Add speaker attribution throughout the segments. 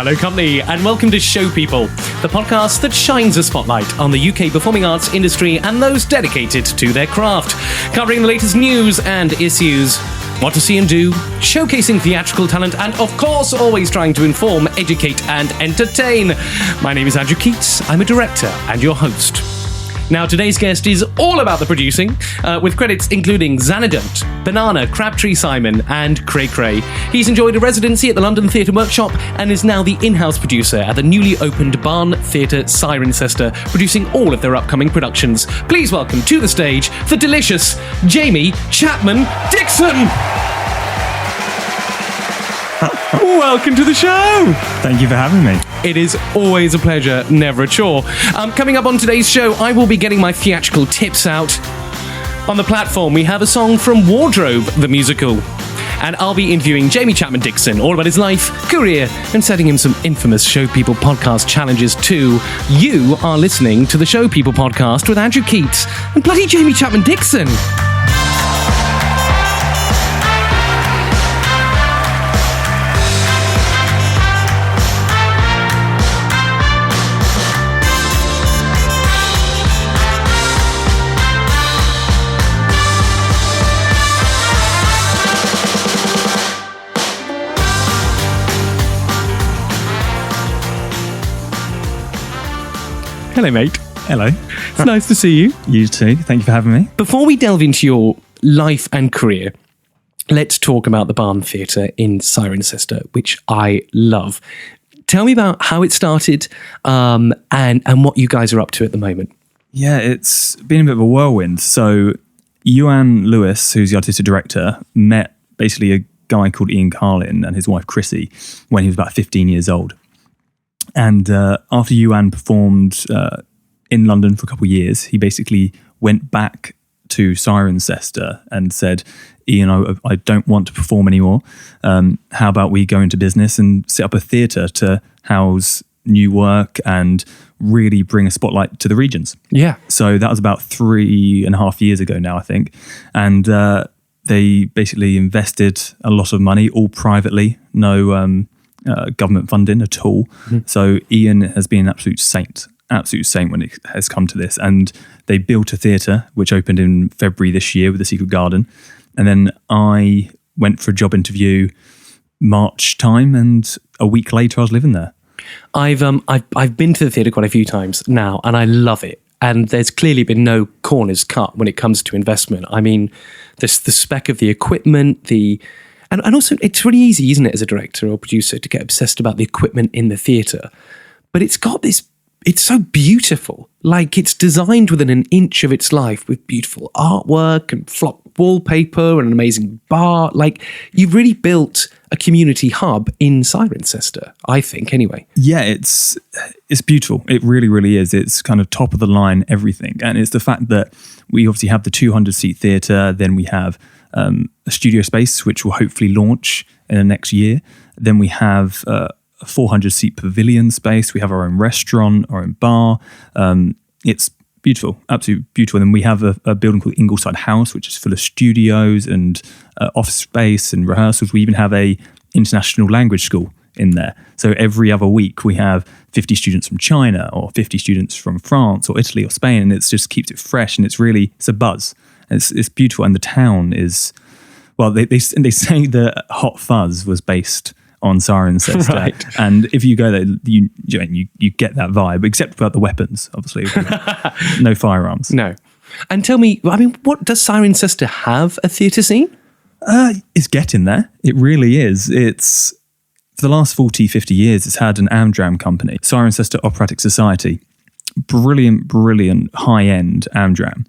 Speaker 1: Hello, company, and welcome to Show People, the podcast that shines a spotlight on the UK performing arts industry and those dedicated to their craft, covering the latest news and issues, what to see and do, showcasing theatrical talent, and of course, always trying to inform, educate, and entertain. My name is Andrew Keates. I'm a director and your host. Now, today's guest is all about the producing, with credits including Zanna, Banana, Crabtree Simon, and Kray. He's enjoyed a residency at the London Theatre Workshop and is now the in-house producer at the newly opened Barn Theatre Cirencester, producing all of their upcoming productions. Please welcome to the stage the delicious Jamie Chapman Dixon! Welcome to the show!
Speaker 2: Thank you for having me.
Speaker 1: It is always a pleasure, never a chore. Coming up on today's show, I will be getting my theatrical tips out. On the platform, we have a song from Wardrobe, the musical. And I'll be interviewing Jamie Chapman Dixon, all about his life, career, and setting him some infamous Show People podcast challenges too. You are listening to the Show People podcast with Andrew Keates and bloody Jamie Chapman Dixon. Hello, mate.
Speaker 2: Hello.
Speaker 1: It's nice to see you.
Speaker 2: You too. Thank you for having me.
Speaker 1: Before we delve into your life and career, let's talk about the Barn Theatre in Cirencester, which I love. Tell me about how it started and what you guys are up to at the moment.
Speaker 2: Yeah, it's been a bit of a whirlwind. So Ewan Lewis, who's the artistic director, met basically a guy called Ian Carlin and his wife Chrissy when he was about 15 years old. And after Ewan performed in London for a couple of years, he basically went back to Cirencester and said, Ian, I don't want to perform anymore. How about we go into business and set up a theatre to house new work and really bring a spotlight to the regions?
Speaker 1: Yeah.
Speaker 2: So that was about 3.5 years ago now, I think. And they basically invested a lot of money, all privately, no government funding at all. Mm-hmm. So Ian has been an absolute saint when it has come to this. And they built a theatre which opened in February this year with the Secret Garden. And then I went for a job interview March time, and a week later I was living there. I've
Speaker 1: been to the theatre quite a few times now, and I love it. And there's clearly been no corners cut when it comes to investment. I mean, the spec of the equipment, And also, it's really easy, isn't it, as a director or producer, to get obsessed about the equipment in the theatre. But it's got this, it's so beautiful. Like, it's designed within an inch of its life with beautiful artwork and flock wallpaper and an amazing bar. Like, you've really built a community hub in Cirencester, I think, anyway.
Speaker 2: Yeah, it's beautiful. It really, really is. It's kind of top of the line, everything. And it's the fact that we obviously have the 200-seat theatre, then we have a studio space, which will hopefully launch in the next year. Then we have a 400-seat pavilion space. We have our own restaurant, our own bar. It's beautiful, absolutely beautiful. And then we have a building called Ingleside House, which is full of studios and office space and rehearsals. We even have a international language school in there. So every other week we have 50 students from China or 50 students from France or Italy or Spain, and it just keeps it fresh, and it's a buzz. It's beautiful, and the town is, well, they say that Hot Fuzz was based on Cirencester,
Speaker 1: right.
Speaker 2: And if you go there, you get that vibe, except without the weapons, obviously. No firearms.
Speaker 1: No. And tell me, I mean, what does Cirencester have a theatre scene?
Speaker 2: It's getting there. It really is. It's for the last 40, 50 years, it's had an Amdram company, Cirencester Operatic Society. Brilliant, high-end Amdram.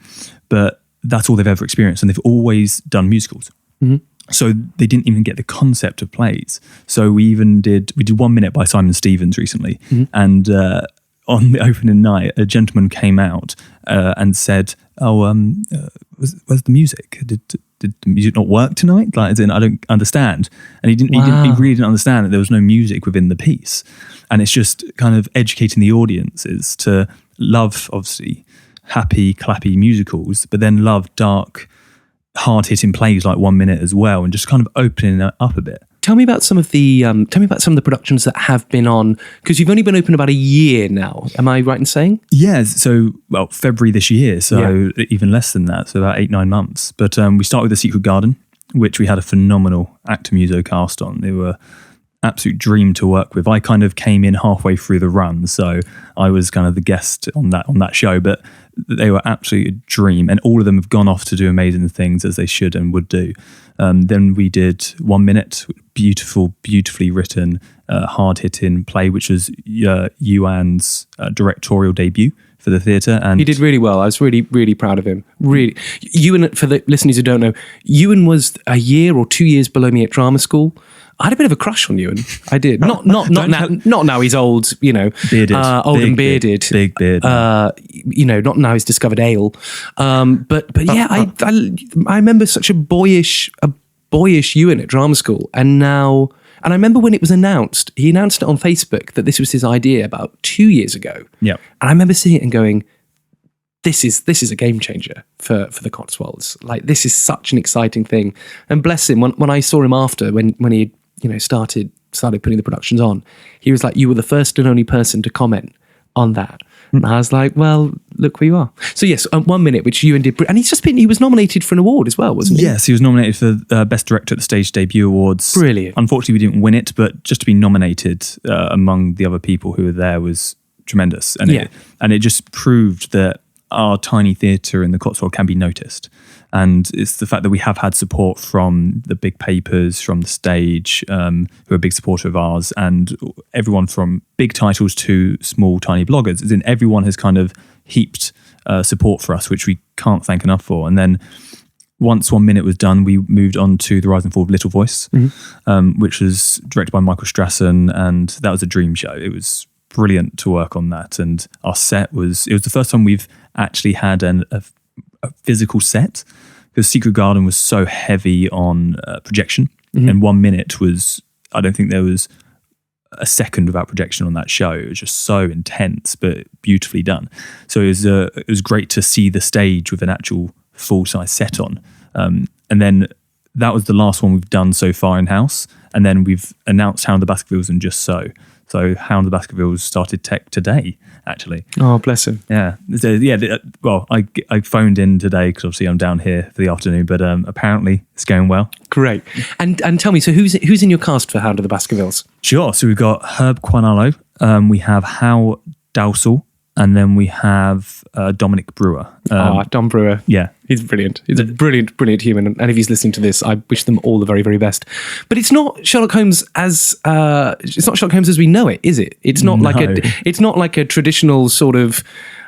Speaker 2: But that's all they've ever experienced, and they've always done musicals. Mm-hmm. So they didn't even get the concept of plays. So we did 1 Minute by Simon Stevens recently, mm-hmm. and on the opening night, a gentleman came out and said, where's the music? Did the music not work tonight? Like, as in, I don't understand. And he really didn't understand that there was no music within the piece. And it's just kind of educating the audiences to love, obviously, happy, clappy musicals, but then love dark, hard-hitting plays like 1 Minute as well, and just kind of opening it up a bit.
Speaker 1: Tell me about some of the productions that have been on, because you've only been open about a year now. Am I right in saying?
Speaker 2: Yeah. So, February this year. So even less than that. So about 8-9 months. But we started with The Secret Garden, which we had a phenomenal actor muso cast on. They were absolute dream to work with. I kind of came in halfway through the run, so I was kind of the guest on that show. But they were absolutely a dream, and all of them have gone off to do amazing things, as they should and would do. Then we did 1 Minute, beautifully written, hard-hitting play, which was Yuan's directorial debut for the theatre. And
Speaker 1: he did really well. I was really, really proud of him. Really. Ewan, for the listeners who don't know, Ewan was a year or 2 years below me at drama school. I had a bit of a crush on Ewan. I did. Not now he's old,
Speaker 2: bearded,
Speaker 1: old and bearded.
Speaker 2: Big beard.
Speaker 1: Not now he's discovered ale. But yeah, I remember such a boyish Ewan at drama school. And I remember when it was announced, he announced it on Facebook that this was his idea about 2 years ago.
Speaker 2: Yeah.
Speaker 1: And I remember seeing it and going, this is a game changer for the Cotswolds. Like, this is such an exciting thing. And bless him, when I saw him after, when he started putting the productions on, he was like, you were the first and only person to comment on that. And I was like, well, look where you are. So yes, 1 Minute, which Ewan did, and he was nominated for an award as well, wasn't he?
Speaker 2: Yes, he was nominated for Best Director at the Stage Debut Awards.
Speaker 1: Brilliant.
Speaker 2: Unfortunately, we didn't win it, but just to be nominated among the other people who were there was tremendous. And it just proved that our tiny theatre in the Cotswold can be noticed. And it's the fact that we have had support from the big papers, from the stage, who are a big supporter of ours, and everyone from big titles to small, tiny bloggers. As in, everyone has kind of heaped support for us, which we can't thank enough for. And then once 1 Minute was done, we moved on to The Rise and Fall of Little Voice, which was directed by Michael Strassen, and that was a dream show. It was brilliant to work on that, and our set was the first time we've actually had a physical set, because Secret Garden was so heavy on projection, and 1 Minute was, I don't think there was a second without projection on that show. It was just so intense but beautifully done. So it was great to see the stage with an actual full-size set on, and then that was the last one we've done so far in-house, and then we've announced Hound, the Baskervilles and Just So. So Hound, the Baskervilles started tech today, actually.
Speaker 1: Oh, bless him.
Speaker 2: Yeah. So, I phoned in today because obviously I'm down here for the afternoon, but apparently it's going well.
Speaker 1: Great. And tell me, so who's in your cast for Hound of the Baskervilles?
Speaker 2: Sure. So we've got Herb Quanalo, we have Hal Dowsall, and then we have Dominic Brewer.
Speaker 1: Dom Brewer.
Speaker 2: Yeah.
Speaker 1: He's brilliant. He's a brilliant, brilliant human. And if he's listening to this, I wish them all the very, very best. But it's not Sherlock Holmes as we know it, is it? It's not like a traditional sort of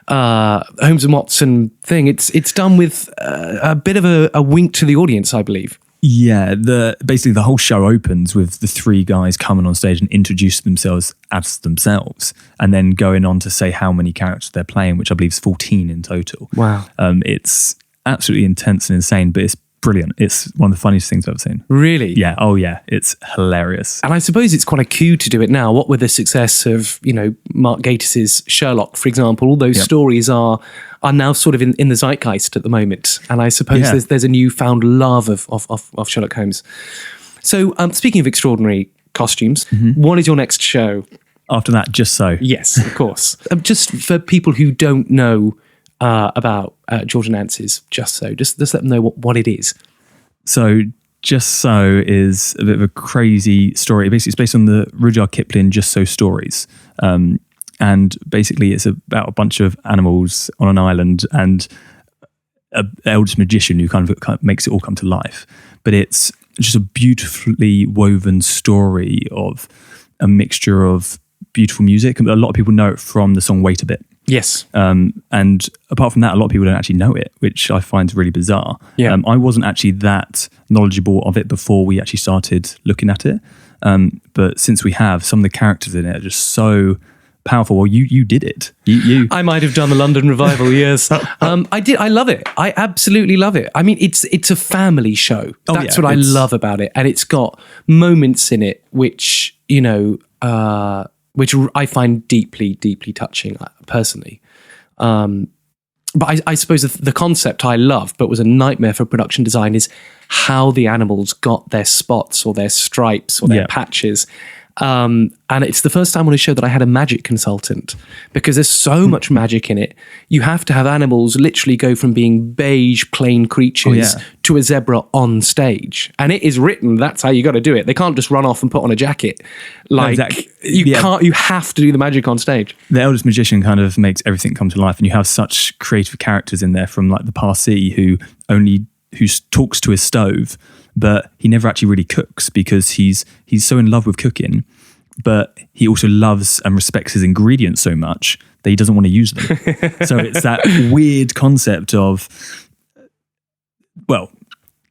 Speaker 1: Holmes and Watson thing. It's done with a bit of a wink to the audience, I believe.
Speaker 2: Yeah, basically the whole show opens with the three guys coming on stage and introducing themselves as themselves, and then going on to say how many characters they're playing, which I believe is 14 in total.
Speaker 1: Wow.
Speaker 2: It's absolutely intense and insane, but it's brilliant. It's one of the funniest things I've ever seen.
Speaker 1: Really?
Speaker 2: Yeah. Oh, yeah. It's hilarious.
Speaker 1: And I suppose it's quite a coup to do it now. What with the success of, Mark Gatiss's Sherlock, for example, all those stories are now sort of in the zeitgeist at the moment. And I suppose there's a newfound love of Sherlock Holmes. So speaking of extraordinary costumes, what is your next show?
Speaker 2: After that, Just So.
Speaker 1: Yes, of course. Just for people who don't know about George and Nance's Just So, just let them know what it is.
Speaker 2: So Just So is a bit of a crazy story. Basically, it's based on the Rudyard Kipling Just So stories. And basically it's about a bunch of animals on an island and an eldest magician who kind of makes it all come to life. But it's just a beautifully woven story of a mixture of beautiful music. A lot of people know it from the song Wait a Bit.
Speaker 1: Yes.
Speaker 2: And apart from that, a lot of people don't actually know it, which I find really bizarre.
Speaker 1: Yeah.
Speaker 2: I wasn't actually that knowledgeable of it before we actually started looking at it. But since we have, some of the characters in it are just so powerful. Well, you did it. You.
Speaker 1: I might have done the London revival, yes. I did. I love it. I absolutely love it. I mean, it's a family show. That's what I love about it. And it's got moments in it which, which I find deeply, deeply touching, personally. But I suppose the concept I love, but was a nightmare for production design, is how the animals got their spots or their stripes or their patches. And it's the first time on a show that I had a magic consultant, because there's so much magic in it. You have to have animals literally go from being beige, plain creatures to a zebra on stage. And it is written, that's how you got to do it. They can't just run off and put on a jacket. Like, you can't, you have to do the magic on stage.
Speaker 2: The eldest magician kind of makes everything come to life, and you have such creative characters in there, from like the Parsi who talks to his stove, but he never actually really cooks because he's so in love with cooking, but he also loves and respects his ingredients so much that he doesn't want to use them. So it's that weird concept of, well,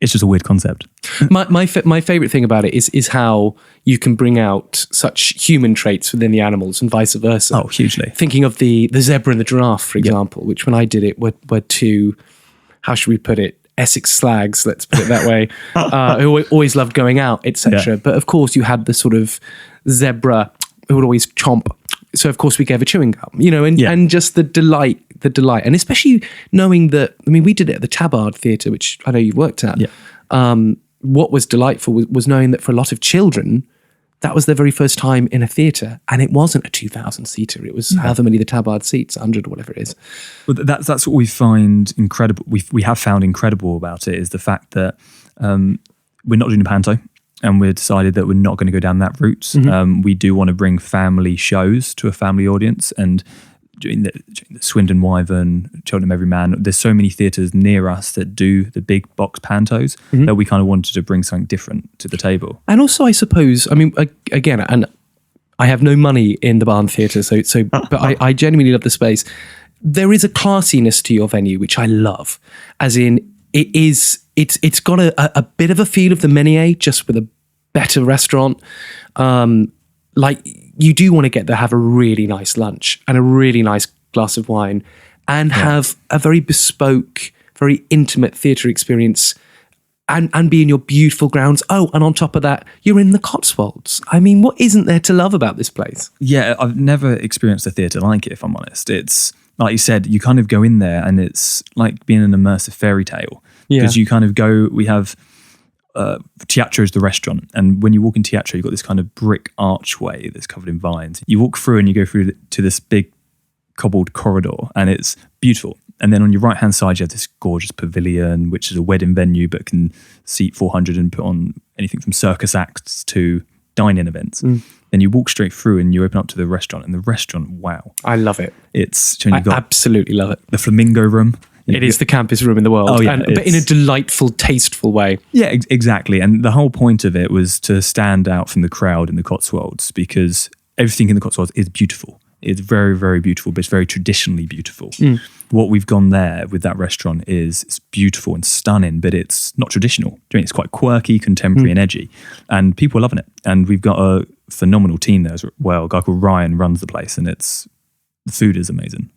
Speaker 2: it's just a weird concept.
Speaker 1: My favorite thing about it is how you can bring out such human traits within the animals and vice versa.
Speaker 2: Oh, hugely.
Speaker 1: Thinking of the zebra and the giraffe, for example, which when I did it were two, how should we put it, Essex slags, let's put it that way, who always loved going out, etc. But of course you had the sort of zebra who would always chomp. So of course we gave a chewing gum, and just the delight. And especially knowing that, I mean, we did it at the Tabard Theatre, which I know you've worked at. Yeah. What was delightful was knowing that for a lot of children, that was their very first time in a theatre, and it wasn't a 2,000-seater. It was however many the Tabard seats, 100 or whatever it is.
Speaker 2: Well, that's what we find incredible. We have found incredible about it is the fact that we're not doing a panto, and we've decided that we're not going to go down that route. Mm-hmm. We do want to bring family shows to a family audience, and during the Swindon Wyvern, Cheltenham Everyman, there's so many theatres near us that do the big box pantos that we kind of wanted to bring something different to the table. And
Speaker 1: also, I suppose, I mean, again, and I have no money in the Barn Theatre, but I genuinely love the space. There is a classiness to your venue, which I love, as in it's got a bit of a feel of the Menier, just with a better restaurant. Like, you do want to get there, have a really nice lunch and a really nice glass of wine, and have a very bespoke, very intimate theatre experience, and be in your beautiful grounds. Oh, and on top of that, you're in the Cotswolds. I mean, what isn't there to love about this place?
Speaker 2: Yeah, I've never experienced a theatre like it, if I'm honest. It's, like you said, you kind of go in there and it's like being an immersive fairy tale. Because you kind of go, we have... Teatro is the restaurant, and when you walk in Teatro, you've got this kind of brick archway that's covered in vines. You walk through and you go through to this big cobbled corridor, and it's beautiful. And then on your right hand side you have this gorgeous pavilion, which is a wedding venue but can seat 400 and put on anything from circus acts to dine-in events. Then you walk straight through and you open up to the restaurant, and the restaurant, wow,
Speaker 1: I love it.
Speaker 2: I
Speaker 1: absolutely love it.
Speaker 2: The flamingo room.
Speaker 1: It is the campest room in the world, but in a delightful, tasteful way.
Speaker 2: Yeah, exactly. And the whole point of it was to stand out from the crowd in the Cotswolds, because everything in the Cotswolds is beautiful. It's very, very beautiful, but it's very traditionally beautiful. What we've gone there with that restaurant is it's beautiful and stunning, but it's not traditional. It's quite quirky, contemporary and edgy, and people are loving it. And we've got a phenomenal team there as well. A guy called Ryan runs the place, and the food is amazing.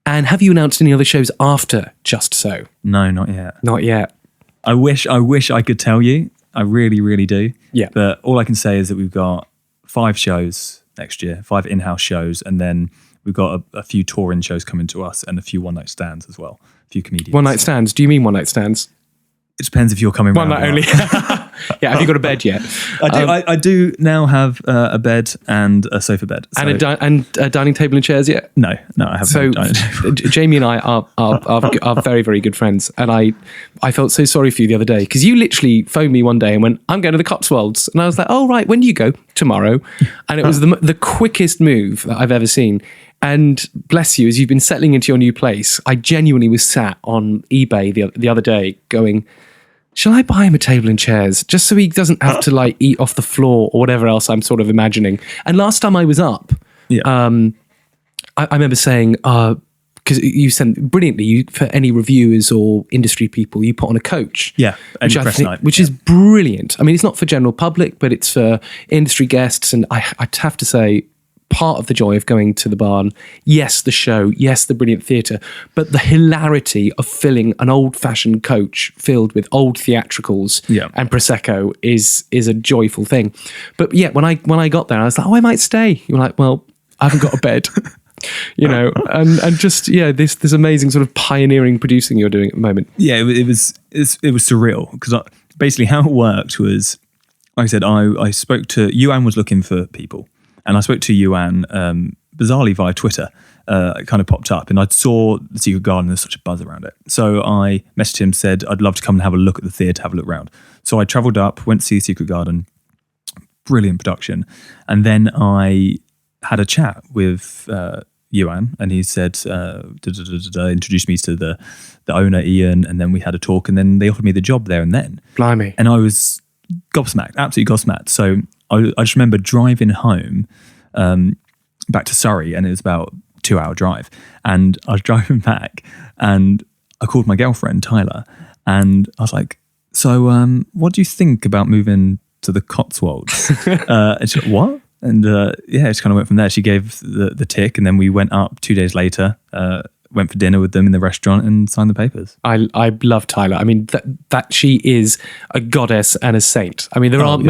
Speaker 1: And have you announced any other shows after Just So?
Speaker 2: No, not yet.
Speaker 1: Not yet.
Speaker 2: I wish I could tell you. I really, really do.
Speaker 1: Yeah.
Speaker 2: But all I can say is that we've got 5 shows next year, 5 in-house shows, and then we've got a few touring shows coming to us, and a few one-night stands as well. A few comedians.
Speaker 1: One-night stands? Do you mean one-night stands?
Speaker 2: It depends if you're coming
Speaker 1: one
Speaker 2: round.
Speaker 1: One night only. Yeah, have you got a bed yet?
Speaker 2: I do now have a bed and a sofa bed.
Speaker 1: So. And a dining table and chairs yet?
Speaker 2: No, I haven't.
Speaker 1: So Jamie and I are very, very good friends. And I felt so sorry for you the other day, because you literally phoned me one day and went, I'm going to the Cotswolds. And I was like, oh, right, when do you go? Tomorrow. And it was the quickest move that I've ever seen. And bless you, as you've been settling into your new place, I genuinely was sat on eBay the other day going, shall I buy him a table and chairs just so he doesn't have to eat off the floor or whatever else I'm sort of imagining? And last time I was up, I remember saying, because you sent brilliantly, for any reviewers or industry people, you put on a coach.
Speaker 2: Yeah,
Speaker 1: which is brilliant. I mean, it's not for general public, but it's for industry guests. And I'd have to say, part of the joy of going to the Barn, yes, the show, yes, the brilliant theatre, but the hilarity of filling an old-fashioned coach filled with old theatricals and Prosecco is a joyful thing. But yeah, when I got there, I was like, oh, I might stay. You're like, well, I haven't got a bed. you know, and just this amazing sort of pioneering producing you're doing at the moment.
Speaker 2: Yeah, it was surreal because basically how it worked was, like I said, I spoke to Yuan was looking for people, and I spoke to Yuan bizarrely via Twitter. It kind of popped up, and I saw the Secret Garden. There's such a buzz around it, so I messaged him, said I'd love to come and have a look at the theatre, have a look around. So I travelled up, went to see the Secret Garden. Brilliant production, and then I had a chat with Yuan, and he said, introduced me to the owner, Ian, and then we had a talk, and then they offered me the job there and then.
Speaker 1: Blimey.
Speaker 2: And I was gobsmacked, absolutely gobsmacked. So I just remember driving home back to Surrey, and it was about a 2-hour drive. And I was driving back, and I called my girlfriend, Tyler, and I was like, so what do you think about moving to the Cotswolds? And she's like, what? And it just kind of went from there. She gave the tick, and then we went up 2 days later, went for dinner with them in the restaurant and signed the papers.
Speaker 1: I love Tyler. I mean, that she is a goddess and a saint. I mean, there aren't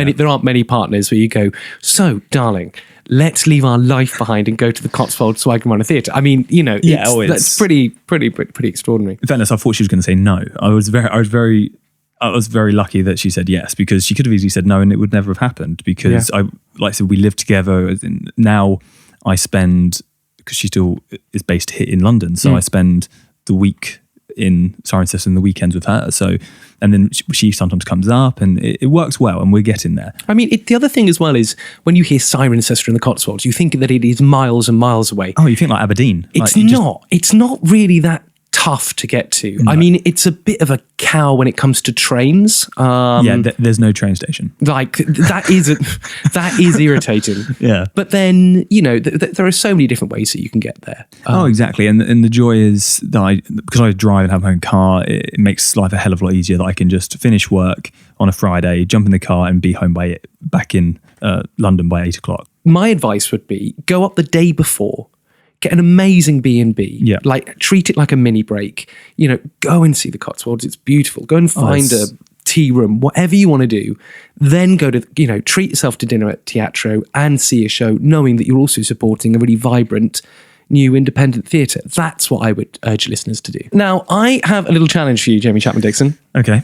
Speaker 1: many partners where you go, so darling, let's leave our life behind and go to the Cotswolds so I can run a theatre. I mean, you know, that's pretty extraordinary.
Speaker 2: In fairness, I thought she was going to say no. I was very lucky that she said yes, because she could have easily said no and it would never have happened, because like I said, we live together. Now I spend, because she still is based here in London, so I spend the week in Cirencester and the weekends with her. So, and then she sometimes comes up, and it works well, and we're getting there.
Speaker 1: I mean, the other thing as well is when you hear Cirencester in the Cotswolds, you think that it is miles and miles away.
Speaker 2: Oh, you think like Aberdeen?
Speaker 1: It's not really that tough to get to. No. I mean, it's a bit of a cow when it comes to trains.
Speaker 2: There's no train station.
Speaker 1: Like that is irritating.
Speaker 2: Yeah,
Speaker 1: but then you know there are so many different ways that you can get there.
Speaker 2: Exactly, and the joy is that because I drive and have my own car, it makes life a hell of a lot easier. That I can just finish work on a Friday, jump in the car, and be home back in London by 8 o'clock.
Speaker 1: My advice would be go up the day before. Get an amazing B&B.
Speaker 2: Yeah.
Speaker 1: Like, treat it like a mini break. You know, go and see the Cotswolds. It's beautiful. Go and find a tea room, whatever you want to do. Then go to, you know, treat yourself to dinner at Teatro and see a show, knowing that you're also supporting a really vibrant new independent theatre. That's what I would urge listeners to do. Now, I have a little challenge for you, Jamie Chapman Dixon.
Speaker 2: Okay.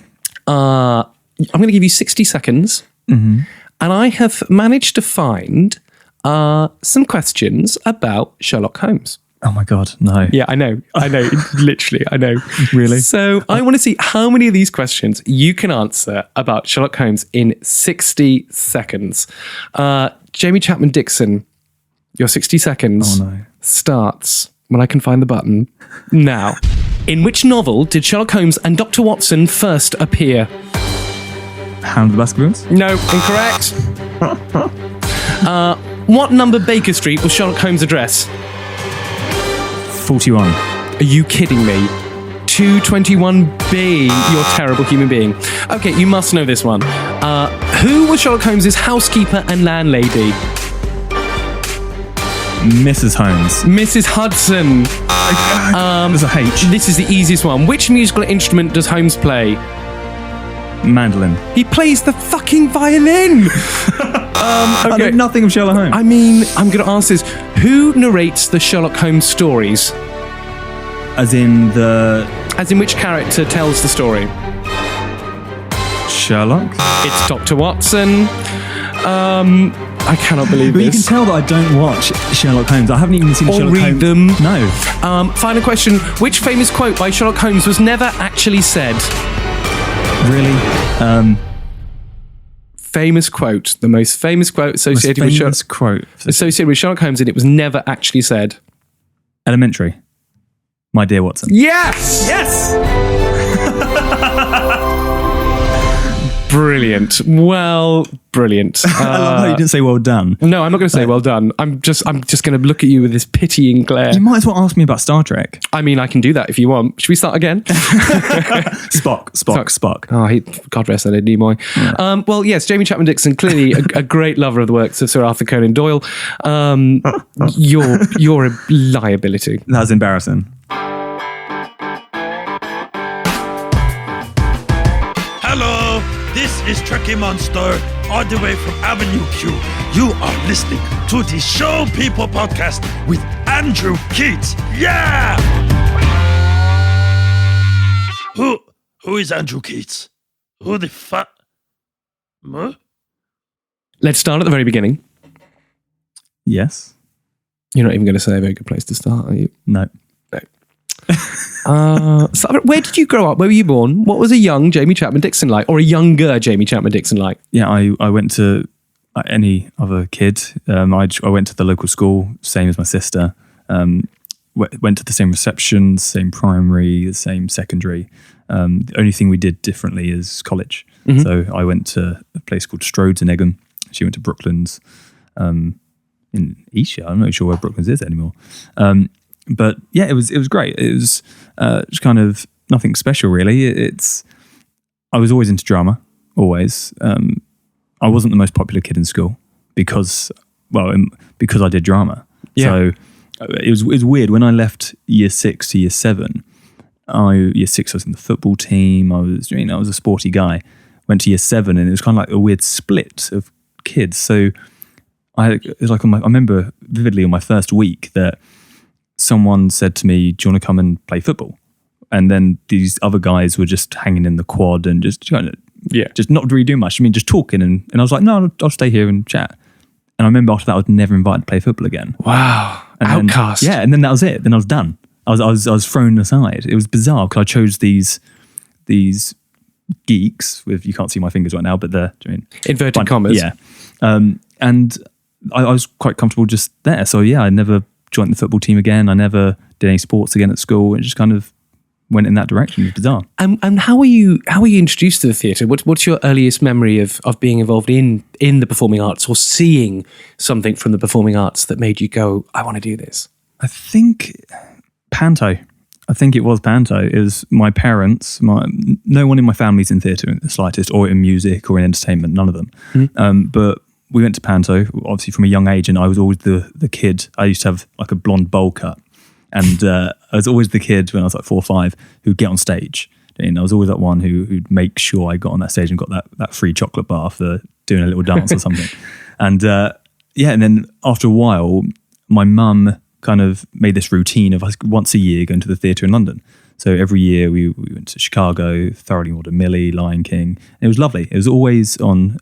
Speaker 1: I'm going to give you 60 seconds. Mm-hmm. And I have managed to find some questions about Sherlock Holmes.
Speaker 2: Oh my God, no.
Speaker 1: Yeah, I know. Literally, I know.
Speaker 2: Really?
Speaker 1: So I want to see how many of these questions you can answer about Sherlock Holmes in 60 seconds. Jamie Chapman Dixon, your 60 seconds starts when I can find the button now. In which novel did Sherlock Holmes and Dr. Watson first appear?
Speaker 2: Hound of the Baskervilles?
Speaker 1: No, incorrect. What number Baker Street was Sherlock Holmes' address?
Speaker 2: 41.
Speaker 1: Are you kidding me? 221B, you're a terrible human being. Okay, you must know this one. Who was Sherlock Holmes' housekeeper and landlady?
Speaker 2: Mrs. Holmes.
Speaker 1: Mrs. Hudson.
Speaker 2: There's a H.
Speaker 1: This is the easiest one. Which musical instrument does Holmes play?
Speaker 2: Mandolin.
Speaker 1: He plays the fucking violin.
Speaker 2: I know nothing of Sherlock Holmes.
Speaker 1: I mean, I'm going to ask this. Who narrates the Sherlock Holmes stories?
Speaker 2: As in
Speaker 1: which character tells the story?
Speaker 2: Sherlock?
Speaker 1: It's Dr. Watson. I cannot believe this.
Speaker 2: You can tell that I don't watch Sherlock Holmes. I haven't even seen
Speaker 1: or
Speaker 2: Sherlock Holmes.
Speaker 1: read them.
Speaker 2: No.
Speaker 1: Final question. Which famous quote by Sherlock Holmes was never actually said?
Speaker 2: Really?
Speaker 1: Famous quote. The most famous quote associated with Sherlock Holmes, and it was never actually said.
Speaker 2: Elementary. My dear Watson.
Speaker 1: Yes! Yes! Brilliant. Well, brilliant.
Speaker 2: I love how you didn't say well done.
Speaker 1: No, I'm not going to say well done. I'm just going to look at you with this pitying glare.
Speaker 2: You might as well ask me about Star Trek.
Speaker 1: I mean, I can do that if you want. Should we start again?
Speaker 2: Spock.
Speaker 1: Oh, God rest that Nimoy. Yeah. Well, yes, Jamie Chapman Dixon, clearly a great lover of the works of Sir Arthur Conan Doyle. You're a liability.
Speaker 2: That's embarrassing.
Speaker 3: Hello, This is Trekkie Monster, all the way from Avenue Q. You are listening to the Show People podcast with Andrew Keates. Yeah! Who is Andrew Keates? Who the fuck? Huh?
Speaker 1: Let's start at the very beginning.
Speaker 2: Yes.
Speaker 1: You're not even going to say a very good place to start, are you?
Speaker 2: No.
Speaker 1: So where did you grow up? Where were you born? What was a young Jamie Chapman Dixon like, or a younger Jamie Chapman Dixon like?
Speaker 2: Yeah, I went to any other kid. I went to the local school, same as my sister. Went to the same reception, same primary, the same secondary. The only thing we did differently is college. Mm-hmm. So I went to a place called Strode's in Egham. She went to Brooklands in Esher. I'm not sure where Brooklands is anymore. But yeah, it was great. It was just kind of nothing special really. I was always into drama, always. I wasn't the most popular kid in school because I did drama. Yeah. So it was weird when I left year 6 to year 7. Year 6 I was in the football team. I was a sporty guy. Went to year 7 and it was kind of like a weird split of kids. So I remember vividly on my first week that someone said to me, "Do you want to come and play football?" And then these other guys were just hanging in the quad and just not really doing much. I mean, just talking. And I was like, "No, I'll stay here and chat." And I remember after that, I was never invited to play football again.
Speaker 1: Wow,
Speaker 2: and
Speaker 1: outcast.
Speaker 2: Then, and then that was it. Then I was done. I was thrown aside. It was bizarre because I chose these geeks with, you can't see my fingers right now, but they're
Speaker 1: inverted commas.
Speaker 2: Yeah, and I was quite comfortable just there. So yeah, I never joined the football team again. I never did any sports again at school. It just kind of went in that direction. It was bizarre.
Speaker 1: And how were you introduced to the theatre? What's your earliest memory of being involved in the performing arts or seeing something from the performing arts that made you go, I want to do this?
Speaker 2: I think Panto. I think it was Panto. It was my parents. No one in my family's in theatre in the slightest, or in music or in entertainment. None of them. Mm-hmm. But we went to Panto, obviously from a young age, and I was always the kid. I used to have like a blonde bowl cut, and I was always the kid when I was like 4 or 5 who'd get on stage. And I was always that one who'd make sure I got on that stage and got that free chocolate bar for doing a little dance or something. And and then after a while, my mum kind of made this routine of us once a year going to the theatre in London. So every year we went to Chicago, thoroughly ordered Millie, Lion King. And it was lovely. It was always on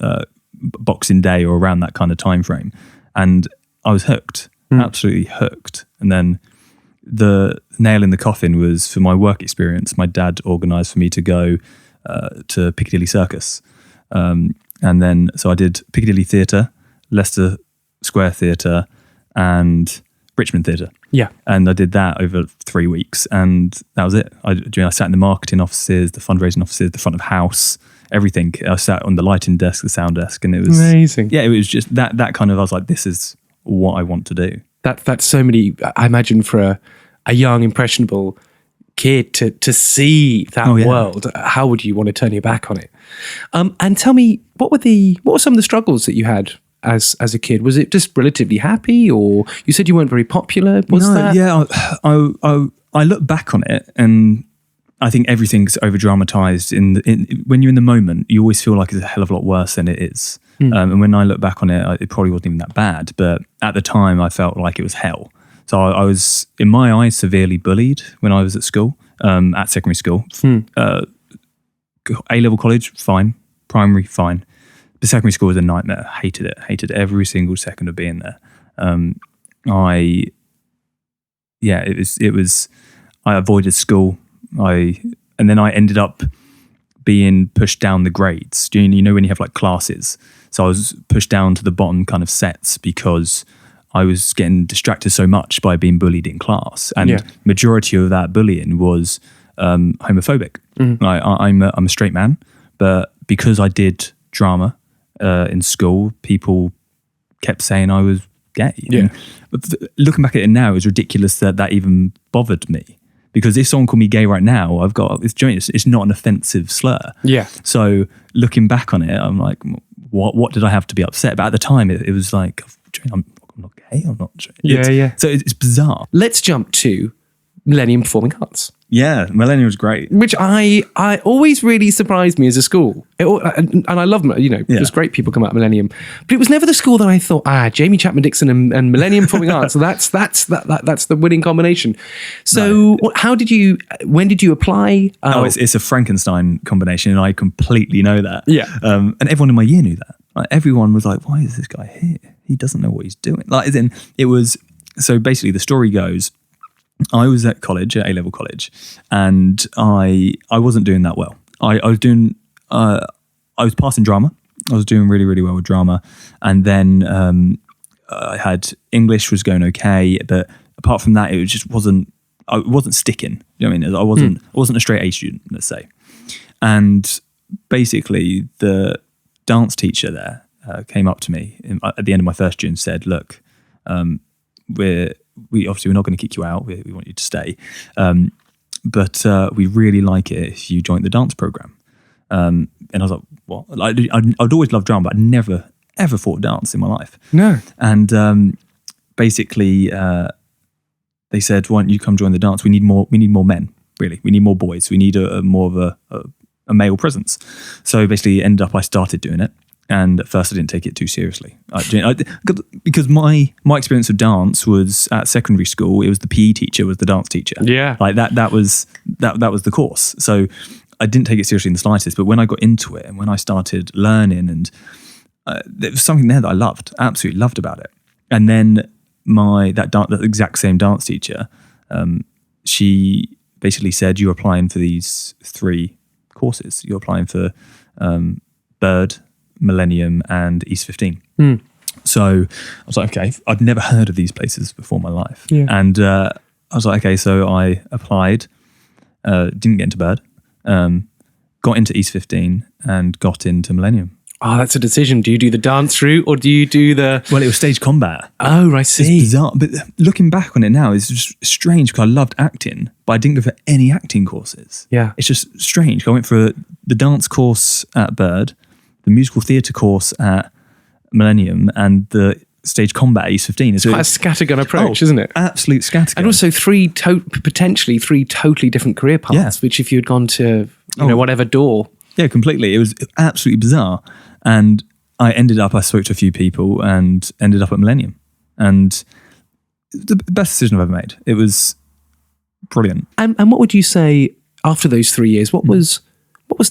Speaker 2: Boxing Day or around that kind of time frame, and I was hooked, absolutely hooked. And then the nail in the coffin was, for my work experience, my dad organised for me to go to Piccadilly Circus, and then so I did Piccadilly Theatre, Leicester Square Theatre, and Richmond Theatre. Yeah, and I did that over 3 weeks, and that was it. I sat in the marketing offices, the fundraising offices, the front of house. Everything. I sat on the lighting desk, the sound desk, and it was
Speaker 1: amazing.
Speaker 2: Yeah, it was just that kind of. I was like, this is what I want to do.
Speaker 1: That's so many. I imagine for a young impressionable kid to see that world, how would you want to turn your back on it? And tell me, what were some of the struggles that you had as a kid? Was it just relatively happy, or you said you weren't very popular?
Speaker 2: Yeah, I look back on it and I think everything's over dramatized. When you're in the moment, you always feel like it's a hell of a lot worse than it is. And when I look back on it, it probably wasn't even that bad. But at the time, I felt like it was hell. So I was, in my eyes, severely bullied when I was at school, at secondary school. A-level college, fine. Primary, fine. But secondary school was a nightmare. Hated it. Hated every single second of being there. It was. I avoided school. And then I ended up being pushed down the grades. You know when you have like classes? So I was pushed down to the bottom kind of sets because I was getting distracted so much by being bullied in class. And majority of that bullying was homophobic. Mm-hmm. I'm a straight man, but because I did drama in school, people kept saying I was gay. Yeah. But looking back at it now, it's ridiculous that even bothered me. Because if someone called me gay right now, it's not an offensive slur. Yeah. So looking back on it, I'm like, what did I have to be upset about? At the time, it was like, I'm not gay. I'm not. Yeah. So it's bizarre.
Speaker 1: Let's jump to Millennium Performing Arts.
Speaker 2: Yeah, Millennium was great.
Speaker 1: Which I always really surprised me as a school. And I love, there's great people come out of Millennium. But it was never the school that I thought, Jamie Chapman Dixon and Millennium Performing Arts, so that's the winning combination. So when did you apply?
Speaker 2: It's a Frankenstein combination, and I completely know that.
Speaker 1: Yeah.
Speaker 2: And everyone in my year knew that. Like, everyone was like, why is this guy here? He doesn't know what he's doing. So basically the story goes, I was at college, at A-level college, and I wasn't doing that well. I was passing drama. I was doing really, really well with drama. And then I had English was going okay, but apart from that, it wasn't sticking. You know what I mean? I wasn't a straight A student, let's say. And basically the dance teacher there came up to me at the end of my first year and said, look, we're not going to kick you out. We want you to stay. But we really like it if you join the dance program. And I was like, what? I'd always loved drama, but I'd never, ever thought of dance in my life.
Speaker 1: No.
Speaker 2: And basically, they said, why don't you come join the dance? We need more men, really. We need more boys. We need more of a male presence. So basically, I started doing it. And at first I didn't take it too seriously. Because my experience of dance was at secondary school. It was the PE teacher was the dance teacher.
Speaker 1: Yeah.
Speaker 2: Like that was the course. So I didn't take it seriously in the slightest. But when I got into it and when I started learning, and there was something there that I loved, absolutely loved about it. And then that exact same dance teacher, she basically said, you're applying for these 3 courses. You're applying for Bird, Millennium and East 15. So I was like, okay, I'd never heard of these places before in my life.
Speaker 1: Yeah.
Speaker 2: And I was like, okay, so I applied, didn't get into Bird, got into East 15 and got into Millennium.
Speaker 1: Oh, that's a decision. Do you do the dance route or do you do the...
Speaker 2: Well, it was stage combat.
Speaker 1: Oh, I see.
Speaker 2: It's bizarre. But looking back on it now, it's just strange because I loved acting, but I didn't go for any acting courses.
Speaker 1: Yeah.
Speaker 2: It's just strange. I went for the dance course at Bird, the musical theatre course at Millennium, and the stage combat at East 15.
Speaker 1: It's quite a scattergun approach, isn't it?
Speaker 2: Absolute scattergun.
Speaker 1: And also potentially 3 totally different career paths, which if you had gone to whatever door...
Speaker 2: Yeah, completely. It was absolutely bizarre. And I spoke to a few people and ended up at Millennium. And the best decision I've ever made. It was brilliant.
Speaker 1: And what would you say after those 3 years, what was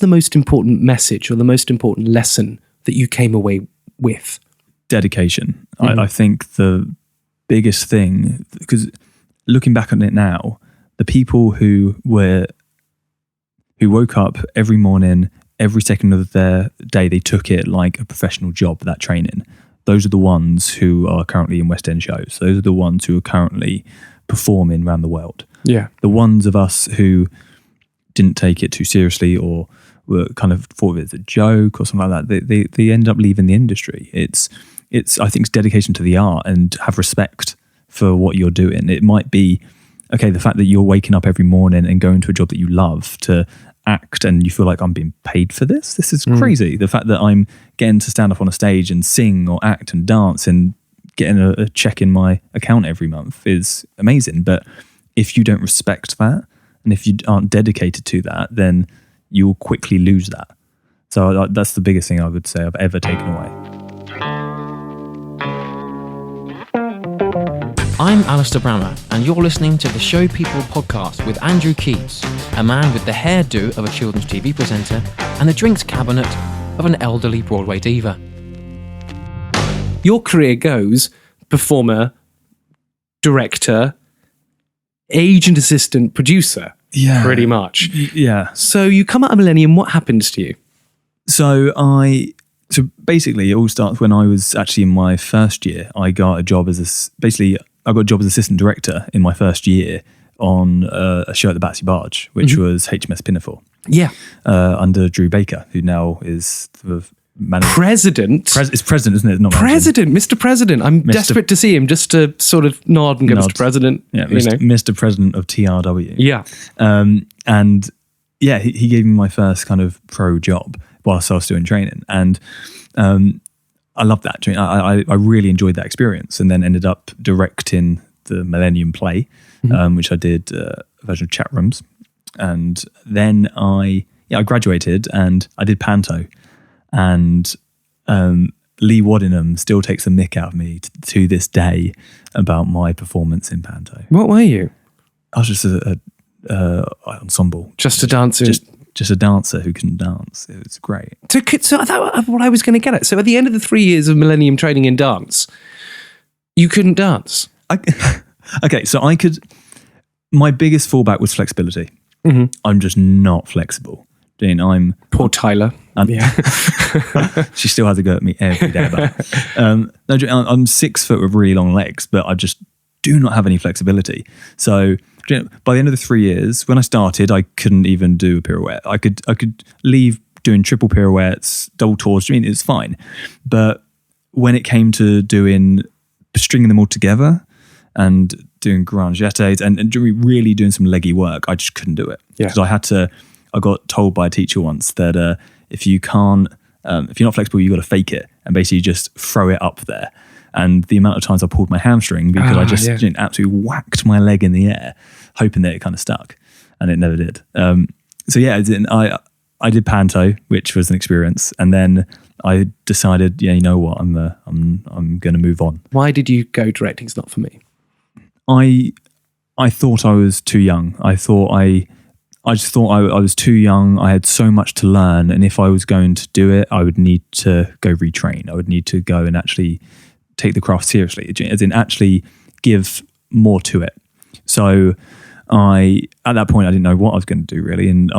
Speaker 1: the most important message or the most important lesson that you came away with?
Speaker 2: Dedication. I think the biggest thing, because looking back on it now, the people who woke up every morning, every second of their day, they took it like a professional job, that training. Those are the ones who are currently in West End shows. Those are the ones who are currently performing around the world. Yeah. The ones of us who didn't take it too seriously or were kind of thought of it as a joke or something like that, they end up leaving the industry. It's I think it's dedication to the art and have respect for what you're doing. It might be, okay, the fact that you're waking up every morning and going to a job that you love to act and you feel like I'm being paid for this. This is crazy. The fact that I'm getting to stand up on a stage and sing or act and dance and getting a check in my account every month is amazing. But if you don't respect that and if you aren't dedicated to that, then you'll quickly lose that. So that's the biggest thing I would say I've ever taken away.
Speaker 4: I'm Alistair Brammer, and you're listening to the Show People podcast with Andrew Keates, a man with the hairdo of a children's TV presenter and the drinks cabinet of an elderly Broadway diva.
Speaker 1: Your career goes performer, director, agent assistant, producer, pretty much.
Speaker 2: Yeah.
Speaker 1: So you come out of Millennium, what happens to you?
Speaker 2: So basically it all starts when I was actually in my first year. I got a job as assistant director in my first year on a show at the Battersea Barge, which was HMS Pinafore. Yeah. Under Drew Baker, who now is the manager.
Speaker 1: President?
Speaker 2: It's president, isn't it? Not
Speaker 1: president, Mr. President. I'm desperate to see him just to sort of nod and go, Mr. President.
Speaker 2: Yeah, Mr. President of TRW.
Speaker 1: Yeah.
Speaker 2: And yeah, he gave me my first kind of pro job whilst I was doing training. And I loved that. I really enjoyed that experience, and then ended up directing the Millennium play, which I did a version of Chat Rooms. And then I graduated and I did Panto. And Lee Waddingham still takes a mick out of me to this day about my performance in Panto.
Speaker 1: What were you?
Speaker 2: I was just a ensemble.
Speaker 1: Just a dancer?
Speaker 2: Just a dancer who can dance. It was great.
Speaker 1: So I thought what I was going to get at. So at the end of the 3 years of Millennium training in dance, you couldn't dance?
Speaker 2: Okay, so I could... My biggest fallback was flexibility.
Speaker 1: Mm-hmm.
Speaker 2: I'm just not flexible. I'm...
Speaker 1: Poor Tyler.
Speaker 2: Yeah. She still has a go at me every day about it. I'm 6 foot with really long legs, but I just do not have any flexibility. So by the end of the 3 years, when I started, I couldn't even do a pirouette. I could leave doing triple pirouettes, double tours. It was fine. But when it came to stringing them all together and doing grand jetés and really doing some leggy work, I just couldn't do it. Because I got told by a teacher once that if you're not flexible, you got to fake it and basically just throw it up there. And the amount of times I pulled my hamstring because I just absolutely whacked my leg in the air, hoping that it kind of stuck, and it never did. I did Panto, which was an experience, and then I decided, you know what, I'm going to move on.
Speaker 1: Why did you go directing's not for me?
Speaker 2: I thought I was too young. I just thought I was too young. I had so much to learn, and if I was going to do it, I would need to go retrain. I would need to go and actually take the craft seriously, as in actually give more to it. So at that point, I didn't know what I was going to do really, and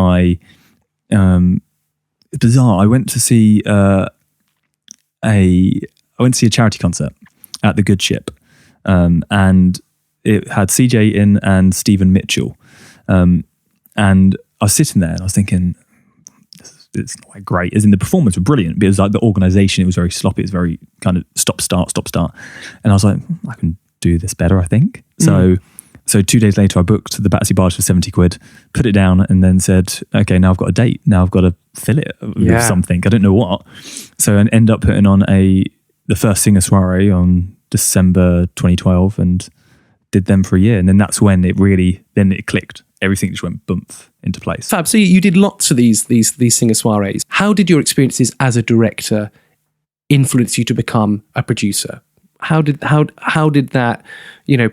Speaker 2: it's bizarre. I went to see a charity concert at the Good Ship, and it had CJ in and Stephen Mitchell, and I was sitting there and I was thinking, it's not like great. As in, the performance were brilliant, but it was like the organisation, it was very sloppy. It was very kind of stop, start. And I was like, I can do this better, I think. So 2 days later, I booked the Battersea Barge for 70 quid, put it down, and then said, okay, now I've got a date. Now I've got to fill it with something. I don't know what. So I end up putting on the first singer soiree on December 2012 and did them for a year. And then that's when it clicked. Everything just went bump into place.
Speaker 1: Fab. So you did lots of these singer soirees. How did your experiences as a director influence you to become a producer? How did that,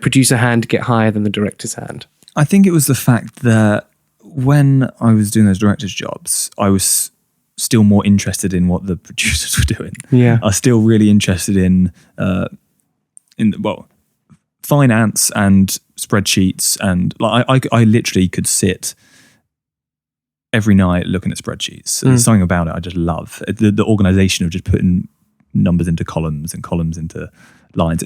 Speaker 1: producer hand get higher than the director's hand?
Speaker 2: I think it was the fact that when I was doing those director's jobs, I was still more interested in what the producers were doing.
Speaker 1: Yeah.
Speaker 2: I was still really interested in finance and spreadsheets, and I literally could sit every night looking at spreadsheets. There's something about it I just love. The organisation of just putting numbers into columns and columns into lines.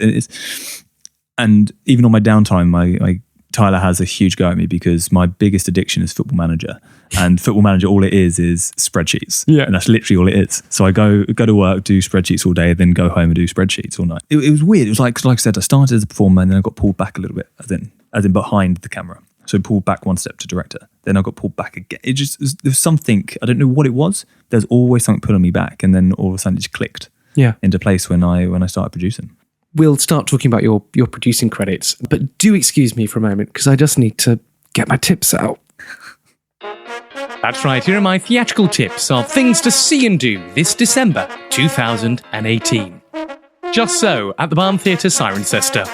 Speaker 2: And even on my downtime, my Tyler has a huge go at me because my biggest addiction is Football Manager. And Football Manager, all it is spreadsheets. Yeah. And that's literally all it is. So I go to work, do spreadsheets all day, then go home and do spreadsheets all night. It was weird. It was like I said, I started as a performer and then I got pulled back a little bit, as in behind the camera. So pulled back one step to director. Then I got pulled back again. There was something, I don't know what it was. There's always something pulling me back. And then all of a sudden it just clicked into place when I started producing.
Speaker 1: We'll start talking about your producing credits, but do excuse me for a moment because I just need to get my tips out. That's right, here are my theatrical tips of things to see and do this December 2018. Just So at the Barn Theatre, Cirencester.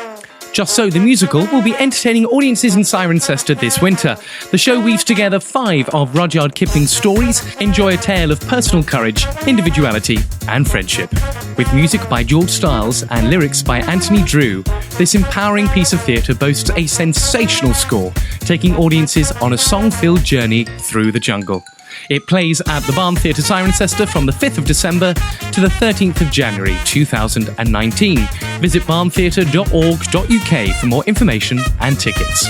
Speaker 1: Just So, the musical, will be entertaining audiences in Cirencester this winter. The show weaves together 5 of Rudyard Kipling's stories. Enjoy a tale of personal courage, individuality, and friendship. With music by George Stiles and lyrics by Anthony Drew, this empowering piece of theatre boasts a sensational score, taking audiences on a song-filled journey through the jungle. It plays at the Barn Theatre, Cirencester from the 5th of December to the 13th of January 2019. Visit barntheatre.org.uk for more information and tickets.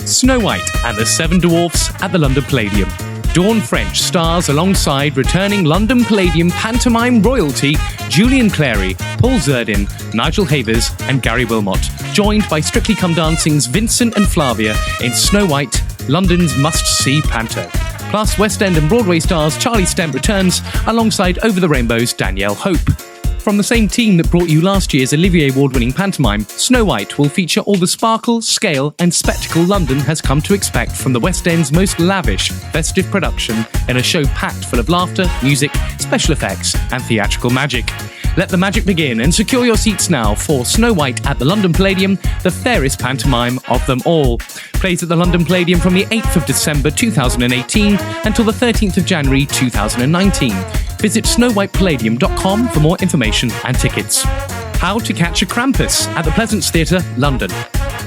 Speaker 1: Snow White and the Seven Dwarfs at the London Palladium. Dawn French stars alongside returning London Palladium pantomime royalty Julian Clary, Paul Zerdin, Nigel Havers and Gary Wilmot, joined by Strictly Come Dancing's Vincent and Flavia in Snow White, London's must-see panto. Plus, West End and Broadway stars Charlie Stemp returns alongside Over the Rainbow's Danielle Hope. From the same team that brought you last year's Olivier Award-winning pantomime, Snow White will feature all the sparkle, scale and spectacle London has come to expect from the West End's most lavish, festive production in a show packed full of laughter, music, special effects and theatrical magic. Let the magic begin and secure your seats now for Snow White at the London Palladium, the fairest pantomime of them all. Plays at the London Palladium from the 8th of December 2018 until the 13th of January 2019. Visit snowwhitepalladium.com for more information and tickets. How to Catch a Krampus at the Pleasance Theatre, London.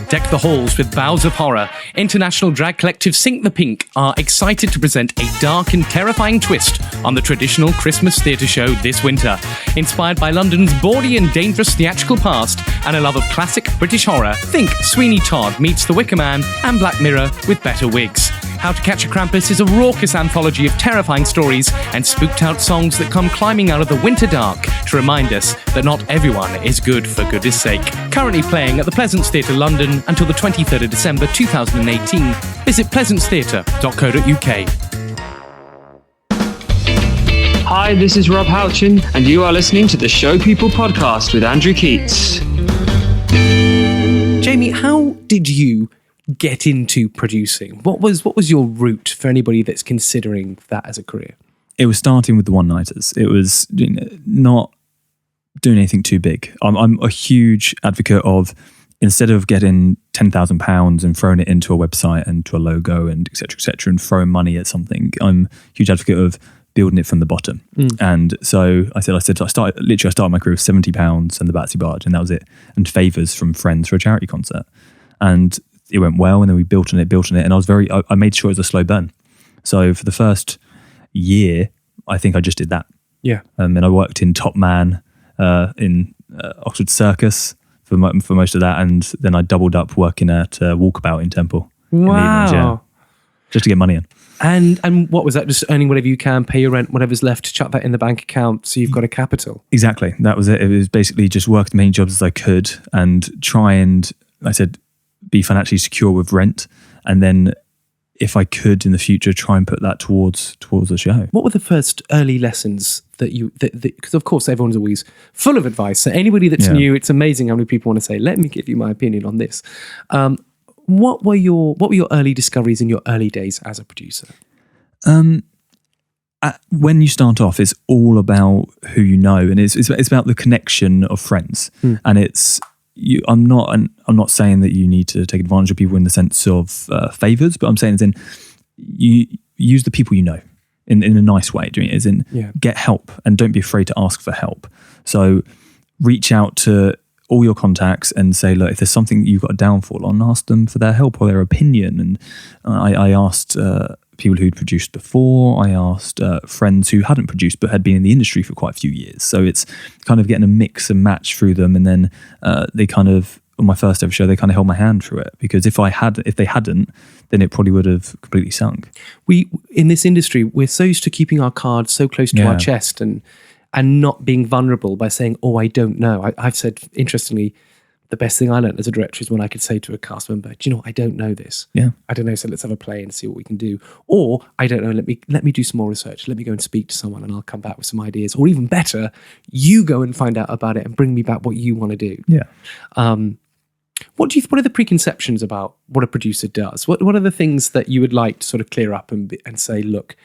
Speaker 1: Deck the halls with boughs of horror. International drag collective Sink the Pink are excited to present a dark and terrifying twist on the traditional Christmas theatre show this winter. Inspired by London's bawdy and dangerous theatrical past and a love of classic British horror, think Sweeney Todd meets The Wicker Man and Black Mirror with better wigs. How to Catch a Krampus is a raucous anthology of terrifying stories and spooked-out songs that come climbing out of the winter dark to remind us that not everyone is good for goodness sake. Currently playing at the Pleasance Theatre, London until the 23rd of December 2018. Visit pleasancetheatre.co.uk.
Speaker 5: Hi, this is Rob Houchin, and you are listening to the Show People podcast with Andrew Keates.
Speaker 1: Jamie, how did you get into producing? What was your route for anybody that's considering that as a career?
Speaker 2: It was starting with the one-nighters. It was not doing anything too big. I'm a huge advocate of, instead of getting £10,000 and throwing it into a website and to a logo and et cetera, and throwing money at something, I'm a huge advocate of building it from the bottom. And so I started my career with £70 and the Battersea Barge, and that was it, and favours from friends for a charity concert. And it went well, and then we built on it, and I made sure it was a slow burn. So for the first year, I think I just did that.
Speaker 1: Yeah.
Speaker 2: And I worked in Top Man in Oxford Circus for most of that, and then I doubled up working at Walkabout in Temple.
Speaker 1: Wow.
Speaker 2: In the evenings, yeah, just to get money in.
Speaker 1: And what was that? Just earning whatever you can, pay your rent, whatever's left, chuck that in the bank account so you've got a capital.
Speaker 2: Exactly. That was it. It was basically just work as many jobs as I could and try and, like I said, be financially secure with rent, and then if I could in the future try and put that towards the show. What
Speaker 1: were the first early lessons that because of course everyone's always full of advice, so anybody that's new, it's amazing how many people want to say, let me give you my opinion on this. What were your early discoveries in your early days as a producer?
Speaker 2: When you start off, it's all about who you know, and it's about the connection of friends, and it's I'm not saying that you need to take advantage of people in the sense of favours, but I'm saying as in you use the people you know in a nice way. Doing it as in get help and don't be afraid to ask for help. So reach out to all your contacts and say, look, if there's something you've got a downfall on, ask them for their help or their opinion. And I asked people who'd produced before. I asked friends who hadn't produced but had been in the industry for quite a few years. So it's kind of getting a mix and match through them. And then they kind of, on my first ever show, they kind of held my hand through it, because if they hadn't, then it probably would have completely sunk.
Speaker 1: We, in this industry, we're so used to keeping our cards so close to our chest and not being vulnerable by saying, oh, I don't know. I've said, interestingly, the best thing I learned as a director is when I could say to a cast member, do you know what? I don't know this.
Speaker 2: Yeah.
Speaker 1: I don't know, so let's have a play and see what we can do. Or, I don't know, let me do some more research. Let me go and speak to someone and I'll come back with some ideas. Or even better, you go and find out about it and bring me back what you want to do.
Speaker 2: Yeah.
Speaker 1: What are the preconceptions about what a producer does? What are the things that you would like to sort of clear up and say, look,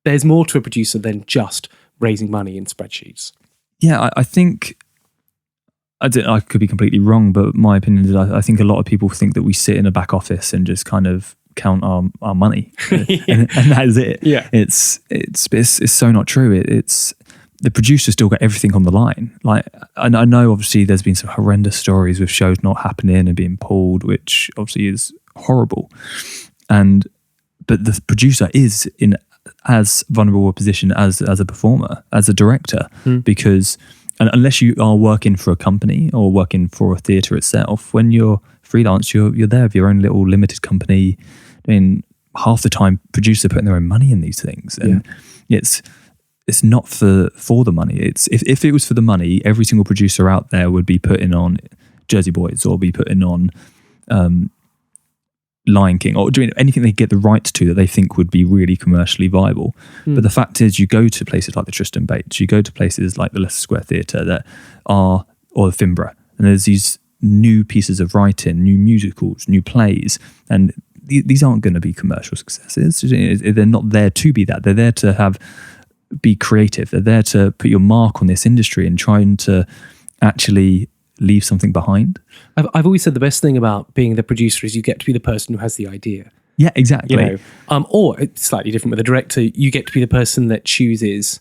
Speaker 1: there's more to a producer than just raising money in spreadsheets?
Speaker 2: Yeah, I think, I could be completely wrong, but my opinion is I think a lot of people think that we sit in a back office and just kind of count our money, and that is it.
Speaker 1: Yeah,
Speaker 2: it's so not true. It's the producer still got everything on the line. Like, I know obviously there's been some horrendous stories with shows not happening and being pulled, which obviously is horrible. But the producer is in as vulnerable a position as a performer, as a director, because unless you are working for a company or working for a theatre itself, when you're freelance, you're there with your own little limited company. I mean, half the time producer putting their own money in these things, and it's not for the money. It's if it was for the money, every single producer out there would be putting on Jersey Boys or be putting on Lion King or doing anything they get the rights to that they think would be really commercially viable. But the fact is, you go to places like the Tristan Bates, you go to places like the Leicester Square Theatre or the Finborough, and there's these new pieces of writing, new musicals, new plays, and these aren't going to be commercial successes. They're not there to be that. They're there to be creative. They're there to put your mark on this industry and trying to actually leave something behind.
Speaker 1: I've always said the best thing about being the producer is you get to be the person who has the idea.
Speaker 2: Yeah, exactly.
Speaker 1: You know, or it's slightly different with a director. You get to be the person that chooses.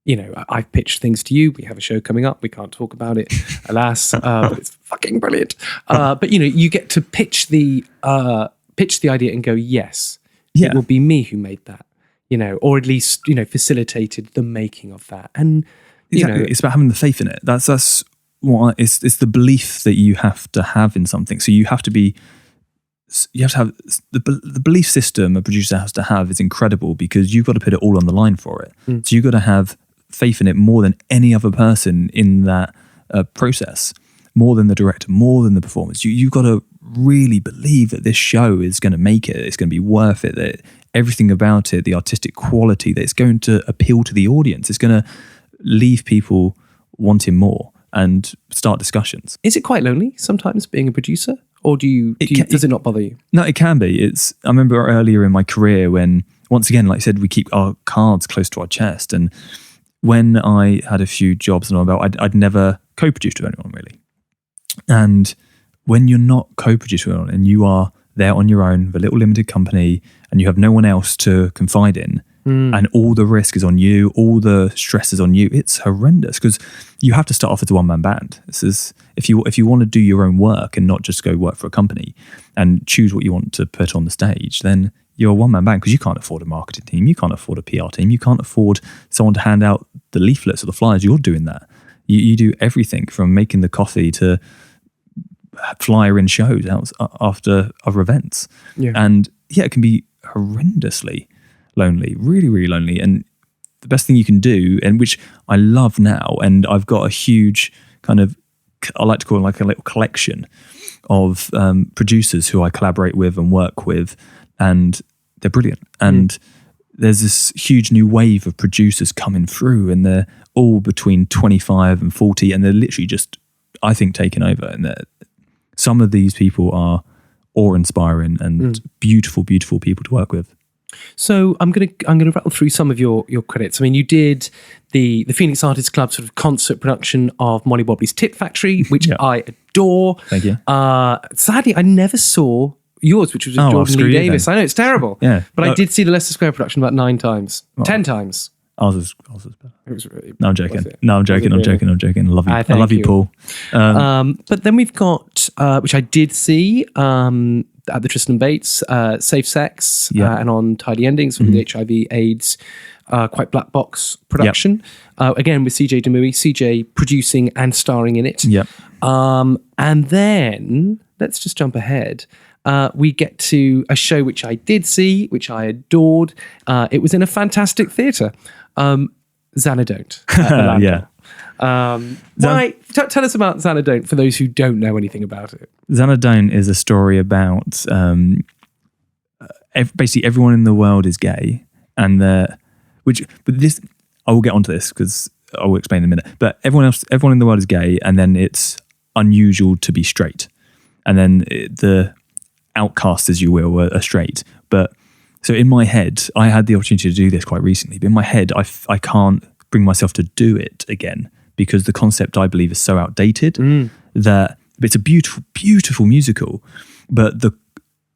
Speaker 1: You know, I've pitched things to you. We have a show coming up. We can't talk about it, alas, but it's fucking brilliant. But you know, you get to pitch the idea and go, yes, it will be me who made that. You know, or at least facilitated the making of that. And
Speaker 2: exactly. It's about having the faith in it. That's what it's the belief that you have to have in something. So you have to have the belief system a producer has to have is incredible because you've got to put it all on the line for it. So you've got to have faith in it more than any other person in that process, more than the director, more than the performers. You've got to really believe that this show is going to make it, it's going to be worth it, that everything about it, the artistic quality, that it's going to appeal to the audience, it's going to leave people wanting more and start discussions.
Speaker 1: Is it quite lonely sometimes being a producer? Or does it not bother you?
Speaker 2: No, it can be. I remember earlier in my career when, once again, like I said, we keep our cards close to our chest. And when I had a few jobs and all that, I'd never co-produced with anyone really. And when you're not co-produced with anyone and you are there on your own with a little limited company and you have no one else to confide in, and all the risk is on you, all the stress is on you, it's horrendous because you have to start off as a one-man band. This is if you want to do your own work and not just go work for a company and choose what you want to put on the stage, then you're a one-man band because you can't afford a marketing team, you can't afford a PR team, you can't afford someone to hand out the leaflets or the flyers. You're doing that. You do everything from making the coffee to flyer in shows after other events. And it can be horrendously lonely, really, really lonely. And the best thing you can do, and which I love now, and I've got a huge kind of, I like to call it like a little collection of producers who I collaborate with and work with, and they're brilliant. And there's this huge new wave of producers coming through, and they're all between 25 and 40, and they're literally just, I think, taking over. And some of these people are awe-inspiring and beautiful, beautiful people to work with.
Speaker 1: So I'm gonna rattle through some of your credits. I mean, you did the Phoenix Artists Club sort of concert production of Molly Wobbly's Tit Factory, which I adore.
Speaker 2: Thank you.
Speaker 1: Sadly, I never saw yours, which was with Jordan Lee Davis. I know it's terrible. But I did see the Leicester Square production about 9 times, 10 times.
Speaker 2: Ours was better.
Speaker 1: It was really.
Speaker 2: No, I'm joking. I'm joking. I love you. I love you, Paul.
Speaker 1: But then we've got, which I did see at the Tristan Bates, Safe Sex and OnTidy Endings from the HIV/AIDS quite black box production. Again with CJ Demouy, CJ producing and starring in it. And then let's just jump ahead. We get to a show which I did see, which I adored. It was in a fantastic theatre. Zanna Don't. Tell us about Zanna Don't for those who don't know anything about it.
Speaker 2: Zanna Don't is a story about basically everyone in the world is gay, and but this I will get onto this because I will explain in a minute. But everyone in the world is gay, and then it's unusual to be straight, and then the outcasts, as you will, are straight. But so in my head, I had the opportunity to do this quite recently, but in my head, I can't bring myself to do it again because the concept, I believe, is so outdated that it's a beautiful, beautiful musical. But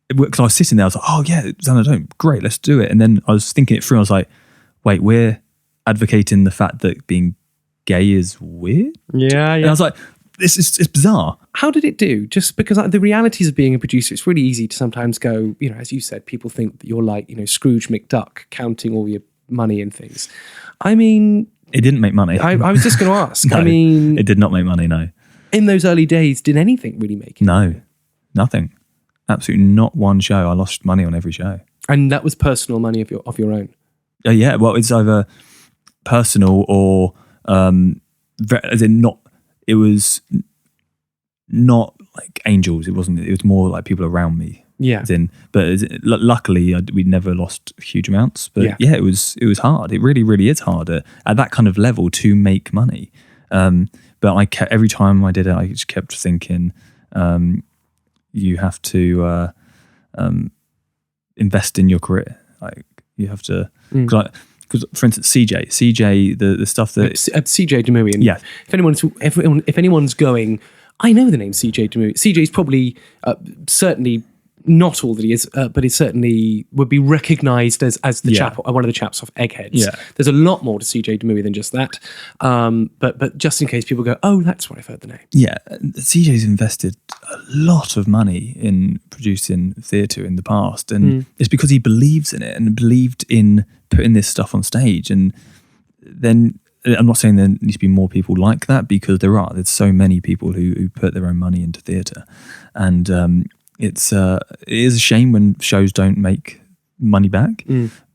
Speaker 2: because I was sitting there, I was like, oh yeah, Zanna Don't, great, let's do it. And then I was thinking it through, I was like, wait, we're advocating the fact that being gay is weird?
Speaker 1: Yeah.
Speaker 2: And I was like, it's bizarre.
Speaker 1: How did it do? Just because the realities of being a producer, it's really easy to sometimes go, as you said, people think that you're like, Scrooge McDuck counting all your money and things. I mean...
Speaker 2: It didn't make money.
Speaker 1: I was just going to ask.
Speaker 2: No, it did not make money, no.
Speaker 1: In those early days, did anything really make it?
Speaker 2: No, nothing. Absolutely not one show. I lost money on every show.
Speaker 1: And that was personal money of your own?
Speaker 2: Yeah, well, it's either personal or as in not... It was not like angels. It wasn't. It was more like people around me
Speaker 1: Yeah.
Speaker 2: Luckily, we never lost huge amounts. But yeah, it was hard. It really, really is hard at that kind of level to make money. But every time I did it, I just kept thinking, you have to invest in your career. Like you have to, because for instance, CJ, the stuff that
Speaker 1: CJ Demouy.
Speaker 2: Yeah.
Speaker 1: If anyone's going, I know the name CJ Demouy. CJ's probably certainly not all that he is, but he certainly would be recognised as the chap, one of the chaps off Eggheads.
Speaker 2: Yeah.
Speaker 1: There's a lot more to CJ Demouy than just that. But just in case people go, oh, that's where I've heard the name.
Speaker 2: Yeah, CJ's invested a lot of money in producing theatre in the past, and it's because he believes in it and believed in putting this stuff on stage. And then I'm not saying there needs to be more people like that, because there's so many people who put their own money into theatre, and it is a shame when shows don't make money back,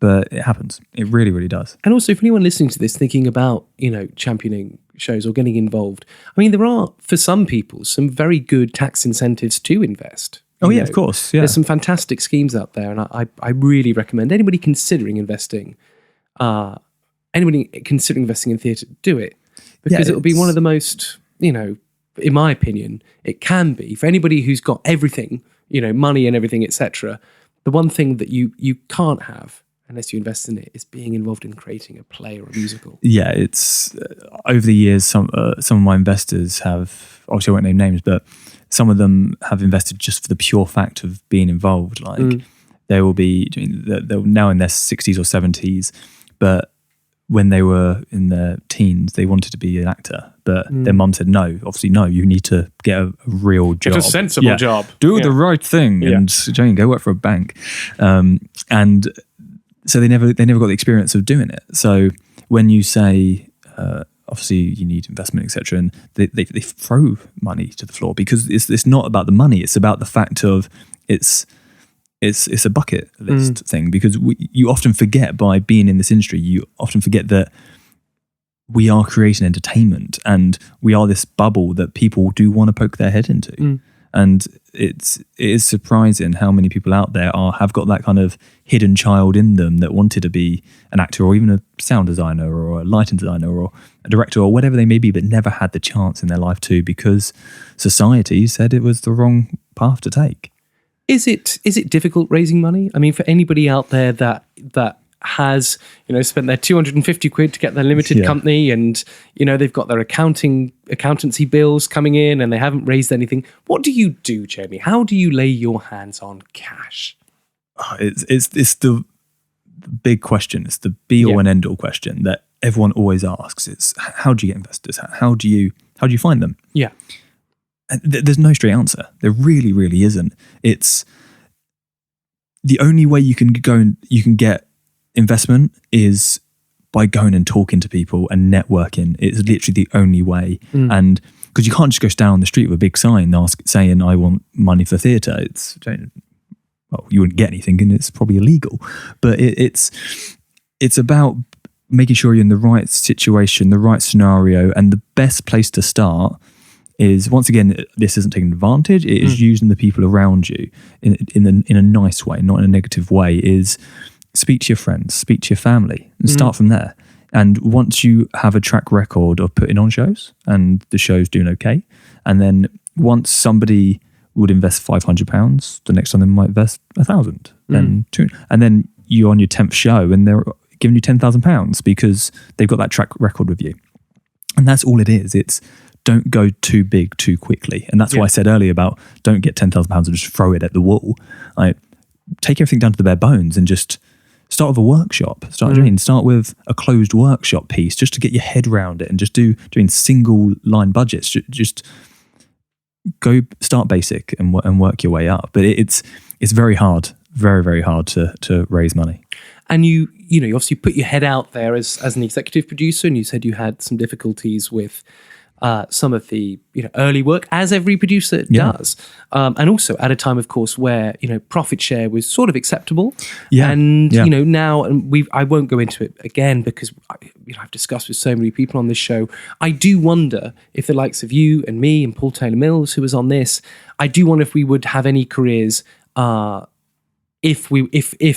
Speaker 2: but it happens. It really, really does.
Speaker 1: And also, if anyone listening to this thinking about, championing shows or getting involved, I mean, there are, for some people, some very good tax incentives to invest.
Speaker 2: Oh, yeah, of course. Yeah.
Speaker 1: There's some fantastic schemes out there, and I really recommend anybody considering investing in theatre, do it. Because it'll be one of the most, in my opinion, it can be, for anybody who's got everything, money and everything, etc. The one thing that you can't have unless you invest in it is being involved in creating a play or a musical.
Speaker 2: Yeah, it's over the years, some of my investors have, obviously I won't name names, but some of them have invested just for the pure fact of being involved. Like they will be they're now in their 60s or 70s, but when they were in their teens, they wanted to be an actor, but their mum said, no, you need to get a real job.
Speaker 1: It's a sensible job.
Speaker 2: Do the right thing and go work for a bank. And so they never got the experience of doing it. So when you say, obviously you need investment, etc., and they throw money to the floor, because it's not about the money. It's about the fact of it's a bucket list thing, because you often forget, by being in this industry, you often forget that we are creating entertainment and we are this bubble that people do want to poke their head into. And it is surprising how many people out there have got that kind of hidden child in them that wanted to be an actor, or even a sound designer or a lighting designer or a director or whatever they may be, but never had the chance in their life to, because society said it was the wrong path to take.
Speaker 1: Is it difficult raising money? I mean, for anybody out there that has, spent their 250 quid to get their limited company, and, they've got their accountancy bills coming in and they haven't raised anything. What do you do, Jamie? How do you lay your hands on cash?
Speaker 2: It's the big question. It's the be all and end all question that everyone always asks. It's how do you get investors? How do you find them?
Speaker 1: Yeah.
Speaker 2: There's no straight answer. There really, really isn't. It's the only way you can go and you can get investment is by going and talking to people and networking. It's literally the only way. And because you can't just go down the street with a big sign saying, I want money for theatre. You wouldn't get anything, and it's probably illegal. But it's about making sure you're in the right situation, the right scenario, and the best place to start is, once again, this isn't taking advantage. It is using the people around you in a nice way, not in a negative way. Is speak to your friends, speak to your family, and start from there. And once you have a track record of putting on shows and the show's doing okay, and then once somebody would invest £500, the next time they might invest £1,000, then £200, and then you're on your 10th show and they're giving you £10,000 because they've got that track record with you. And that's all it is. It's don't go too big too quickly. And that's why I said earlier about don't get £10,000 and just throw it at the wall. Like, take everything down to the bare bones and just start with a workshop. Start with a closed workshop piece just to get your head around it, and just doing single line budgets. Just go start basic and work your way up. But it's very hard, very, very hard to raise money.
Speaker 1: And you obviously put your head out there as an executive producer, and you said you had some difficulties with some of the early work, as every producer does, and also at a time, of course, where profit share was sort of acceptable. Now, and I won't go into it again because I've discussed with so many people on this show. I do wonder if the likes of you and me and Paul Taylor Mills, who was on this, I do wonder if we would have any careers if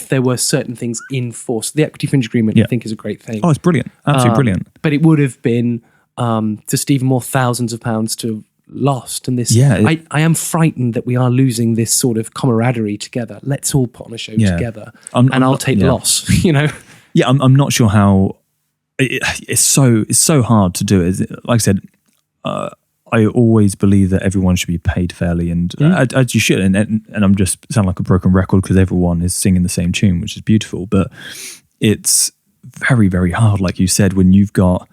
Speaker 1: there were certain things in force. The equity fringe agreement, I think, is a great thing.
Speaker 2: Oh, it's brilliant. Absolutely brilliant.
Speaker 1: But it would have been just even more thousands of pounds to have lost. And this, I am frightened that we are losing this sort of camaraderie together. Let's all put on a show together, and I'll take the loss.
Speaker 2: Yeah, I'm not sure how. It's so hard to do it. Like I said, I always believe that everyone should be paid fairly, and as you should. And I'm just sound like a broken record because everyone is singing the same tune, which is beautiful. But it's very, very hard, like you said, when you've got.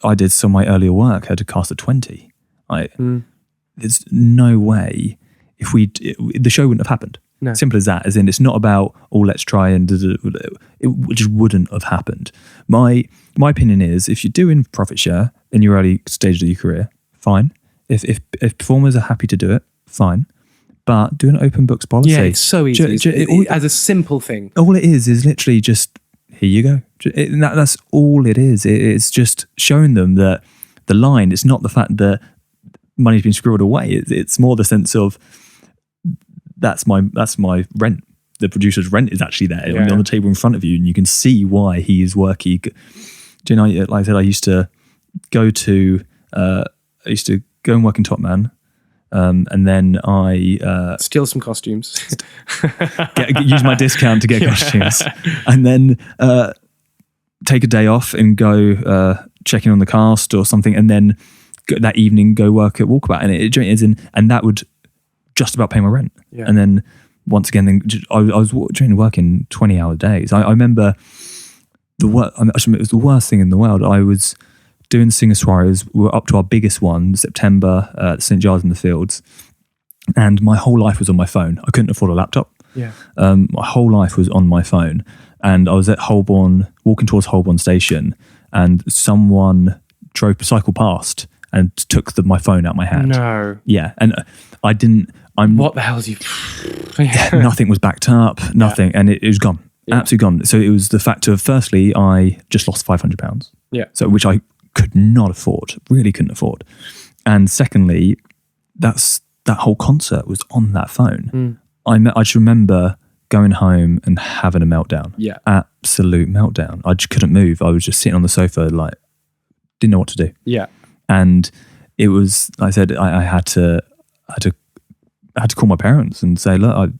Speaker 2: I did some of my earlier work. I had to cast at 20. There's no way the show wouldn't have happened.
Speaker 1: No.
Speaker 2: Simple as that. As in, it's not about let's try and it just wouldn't have happened. My opinion is, if you're doing profit share in your early stage of your career, fine. If performers are happy to do it, fine. But do an open books policy.
Speaker 1: Yeah, it's so easy. As a simple thing.
Speaker 2: All it is literally just, here you go. That's all it is. It's just showing them that the line, it's not the fact that money's been squirreled away. It's more the sense of, that's my rent. The producer's rent is actually there on the table in front of you, and you can see why he is working. Do you know, like I said, I used to go and work in Top Man, and then I
Speaker 1: steal some costumes,
Speaker 2: use my discount to get costumes, and then take a day off and go check in on the cast or something, and then that evening go work at Walkabout, and that would just about pay my rent. Yeah. And then once again, I was working 20-hour days. I remember it was the worst thing in the world. I was doing singer soirees. We were up to our biggest one, September, at St. Giles in the Fields. And my whole life was on my phone. I couldn't afford a laptop.
Speaker 1: Yeah.
Speaker 2: My whole life was on my phone. And I was at Holborn, walking towards Holborn Station, and someone cycled past and took my phone out of my hand.
Speaker 1: No.
Speaker 2: Yeah. And I didn't...
Speaker 1: what the hell is you...
Speaker 2: Nothing was backed up, nothing. Yeah. And it was gone. Yeah. Absolutely gone. So it was the fact of, firstly, I just lost £500.
Speaker 1: Yeah.
Speaker 2: So, which I could not afford, really couldn't afford. And secondly, that whole concert was on that phone. I just remember going home and having a meltdown.
Speaker 1: Yeah.
Speaker 2: Absolute meltdown. I just couldn't move. I was just sitting on the sofa, like, didn't know what to do.
Speaker 1: Yeah.
Speaker 2: And it was, like I said, I had to call my parents and say, look,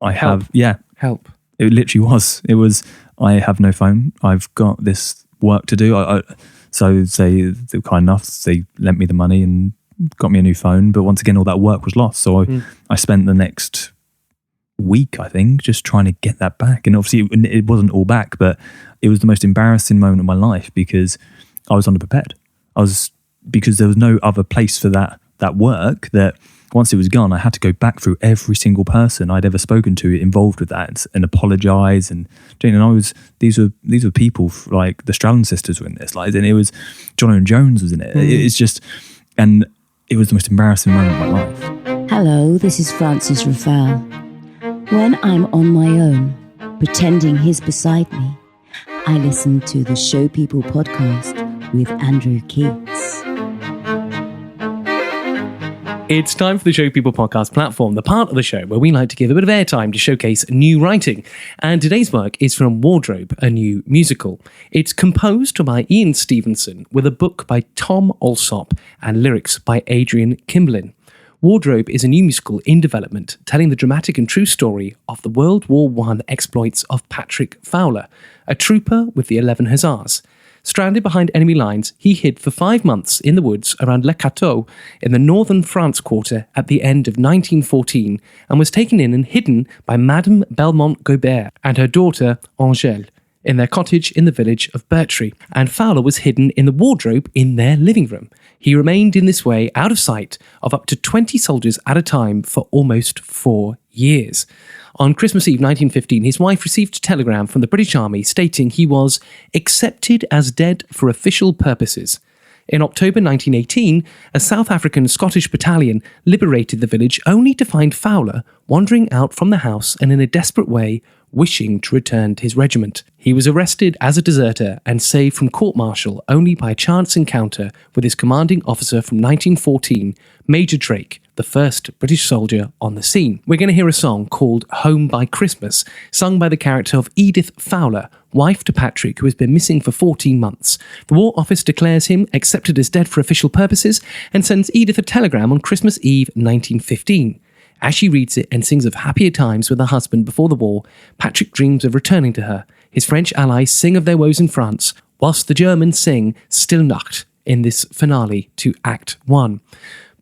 Speaker 2: I have,
Speaker 1: help.
Speaker 2: It literally was. It was, I have no phone. I've got this work to do. So they were kind enough. They lent me the money and got me a new phone. But once again, all that work was lost. So I spent the next week, I think, just trying to get that back. And obviously it wasn't all back, but it was the most embarrassing moment of my life because I was underprepared. Because there was no other place for that work, that once it was gone, I had to go back through every single person I'd ever spoken to involved with that and apologise. And these were people like the Strallan sisters were in this, like, and it was John and Jones was in it. It's just, and it was the most embarrassing moment of my life.
Speaker 6: Hello, this is Francis Raphael. When I'm on my own, pretending he's beside me, I listen to the Show People podcast with Andrew Keates.
Speaker 1: It's time for the Show People podcast platform, the part of the show where we like to give a bit of airtime to showcase new writing. And today's work is from Wardrobe, a new musical. It's composed by Ian Stevenson with a book by Tom Alsop and lyrics by Adrian Kimberlin. Wardrobe is a new musical in development telling the dramatic and true story of the World War I exploits of Patrick Fowler, a trooper with the 11 Hussars. Stranded behind enemy lines, he hid for 5 months in the woods around Le Cateau in the northern France quarter at the end of 1914 and was taken in and hidden by Madame Belmont-Gobert and her daughter Angèle in their cottage in the village of Battersea, and Fowler was hidden in the wardrobe in their living room. He remained in this way out of sight of up to 20 soldiers at a time for almost 4 years. On Christmas Eve 1915, his wife received a telegram from the British Army stating he was accepted as dead for official purposes. In October 1918, a South African Scottish battalion liberated the village only to find Fowler wandering out from the house and in a desperate way wishing to return to his regiment. He was arrested as a deserter and saved from court-martial only by a chance encounter with his commanding officer from 1914, Major Drake, the first British soldier on the scene. We're going to hear a song called Home by Christmas, sung by the character of Edith Fowler, wife to Patrick, who has been missing for 14 months. The War Office declares him accepted as dead for official purposes and sends Edith a telegram on Christmas Eve 1915. As she reads it and sings of happier times with her husband before the war, Patrick dreams of returning to her. His French allies sing of their woes in France, whilst the Germans sing Still Nacht in this finale to Act 1.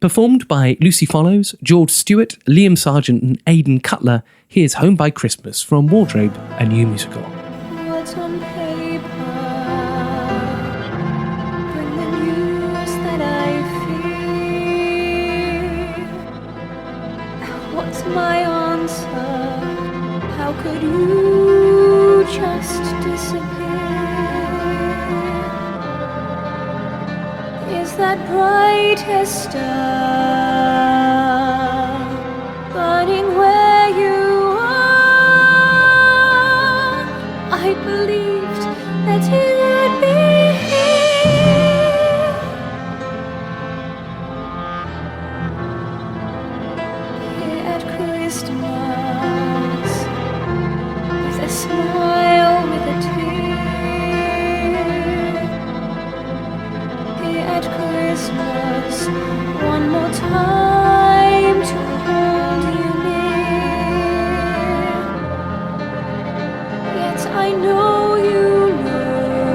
Speaker 1: Performed by Lucy Follows, George Stewart, Liam Sargent and Aidan Cutler, here's Home by Christmas from Wardrobe, a new musical.
Speaker 7: What's on paper? Bring the news that I fear. What's my answer? How could you just disappear? Is that brightest star burning where you are? I believed that you'd be here. Here at Christmas, with a smile, with a tear. Here at Christmas, one more time to hold you near. Yet I know you know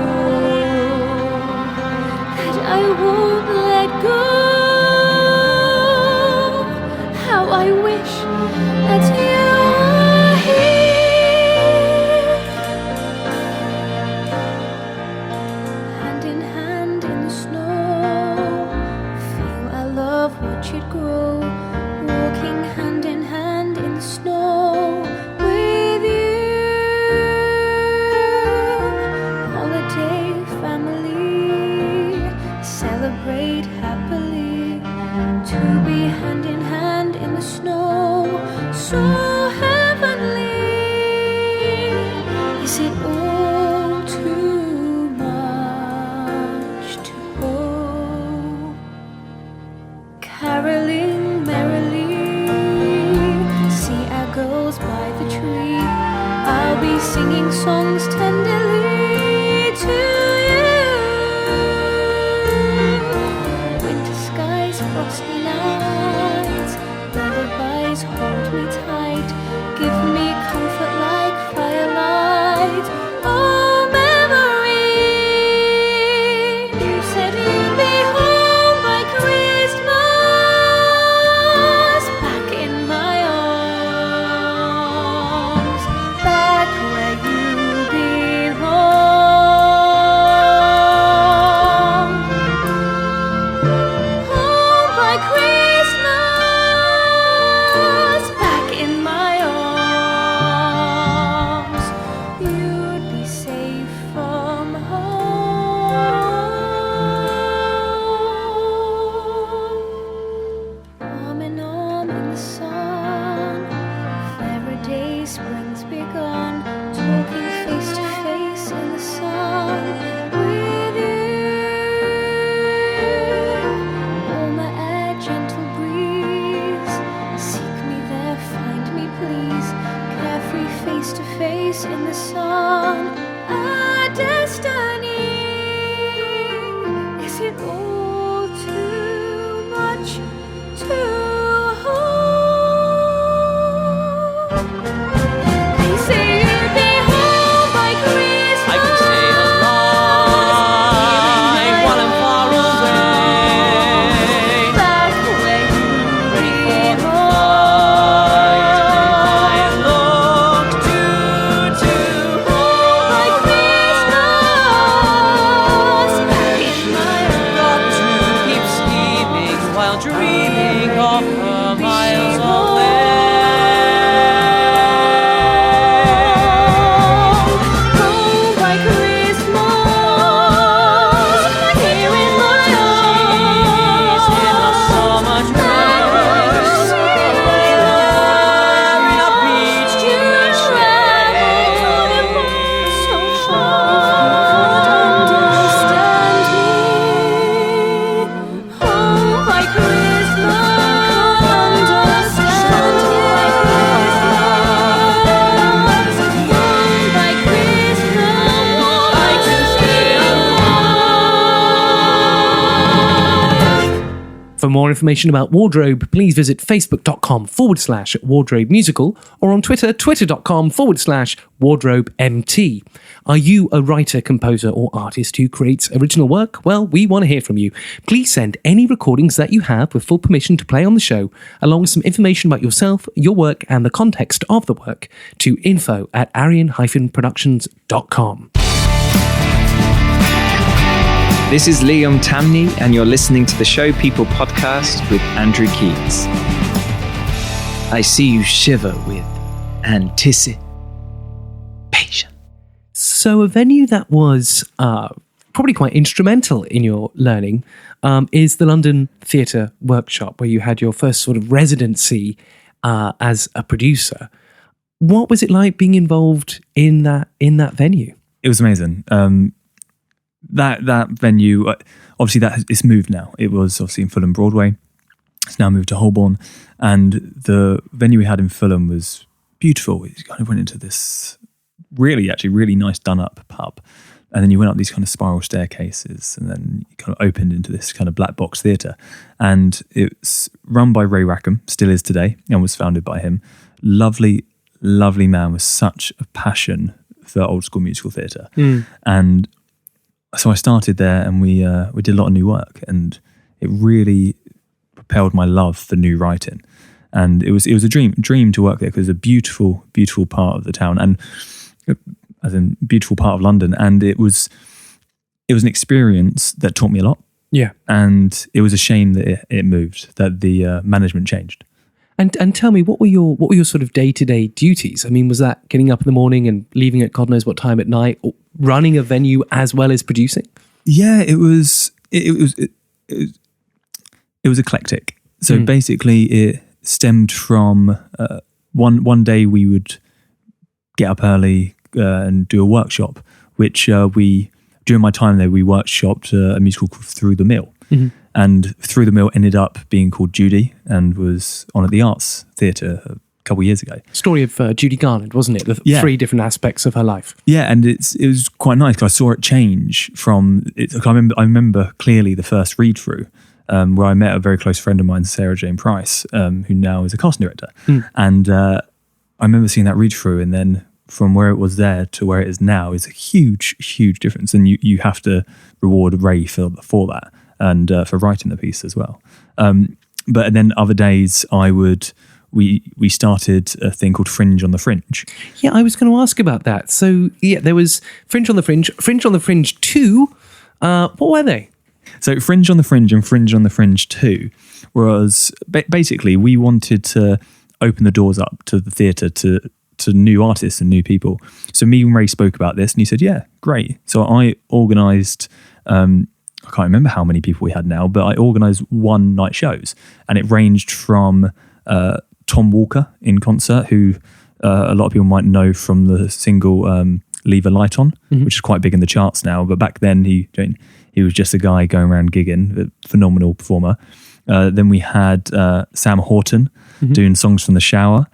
Speaker 1: more information about Wardrobe, please visit facebook.com/Wardrobe Musical or on Twitter, twitter.com/Wardrobe MT. Are you a writer, composer, or artist who creates original work? Well, we want to hear from you. Please send any recordings that you have with full permission to play on the show, along with some information about yourself, your work, and the context of the work to info@arian-productions.com.
Speaker 8: This is Liam Tamney, and you're listening to the Show People podcast with Andrew Keates. I see you shiver with anticipation.
Speaker 1: So a venue that was probably quite instrumental in your learning is the London Theatre Workshop, where you had your first sort of residency as a producer. What was it like being involved in that venue?
Speaker 2: It was amazing. That venue, obviously it's moved now. It was obviously in Fulham Broadway. It's now moved to Holborn. And the venue we had in Fulham was beautiful. It kind of went into this really nice done-up pub. And then you went up these kind of spiral staircases, and then you kind of opened into this kind of black box theatre. And it's run by Ray Rackham, still is today, and was founded by him. Lovely, lovely man with such a passion for old school musical theatre. And so I started there, and we did a lot of new work, and it really propelled my love for new writing. And it was a dream to work there, because it's a beautiful, beautiful part of the town, and as in beautiful part of London. And it was an experience that taught me a lot.
Speaker 1: Yeah.
Speaker 2: And it was a shame that it moved, that the management changed.
Speaker 1: And tell me, what were your sort of day-to-day duties? I mean, was that getting up in the morning and leaving at God knows what time at night, or running a venue as well as producing? Yeah,
Speaker 2: it was eclectic. So basically, it stemmed from one day we would get up early and do a workshop, which during my time there, we workshopped a musical called Through the Mill. And Through the Mill ended up being called Judy, and was on at the Arts Theatre a couple of years ago.
Speaker 1: Story of Judy Garland, wasn't it? The three different aspects of her life.
Speaker 2: Yeah, and it was quite nice, because I saw it change from. I remember clearly the first read through, where I met a very close friend of mine, Sarah Jane Price, who now is a casting director, and I remember seeing that read through, and then from where it was there to where it is now is a huge, huge difference, and you have to reward Ray for that. And for writing the piece as well. But then other days we started a thing called Fringe on the Fringe.
Speaker 1: Yeah, I was going to ask about that. So yeah, there was Fringe on the Fringe, Fringe on the Fringe 2. What were they?
Speaker 2: So Fringe on the Fringe and Fringe on the Fringe 2 was basically, we wanted to open the doors up to the theatre to new artists and new people. So me and Ray spoke about this, and he said, yeah, great. So I organised... I can't remember how many people we had now, but I organised one night shows, and it ranged from Tom Walker in concert, who a lot of people might know from the single Leave a Light On, which is quite big in the charts now, but back then he was just a guy going around gigging, a phenomenal performer. Then we had Sam Horton doing songs from the shower.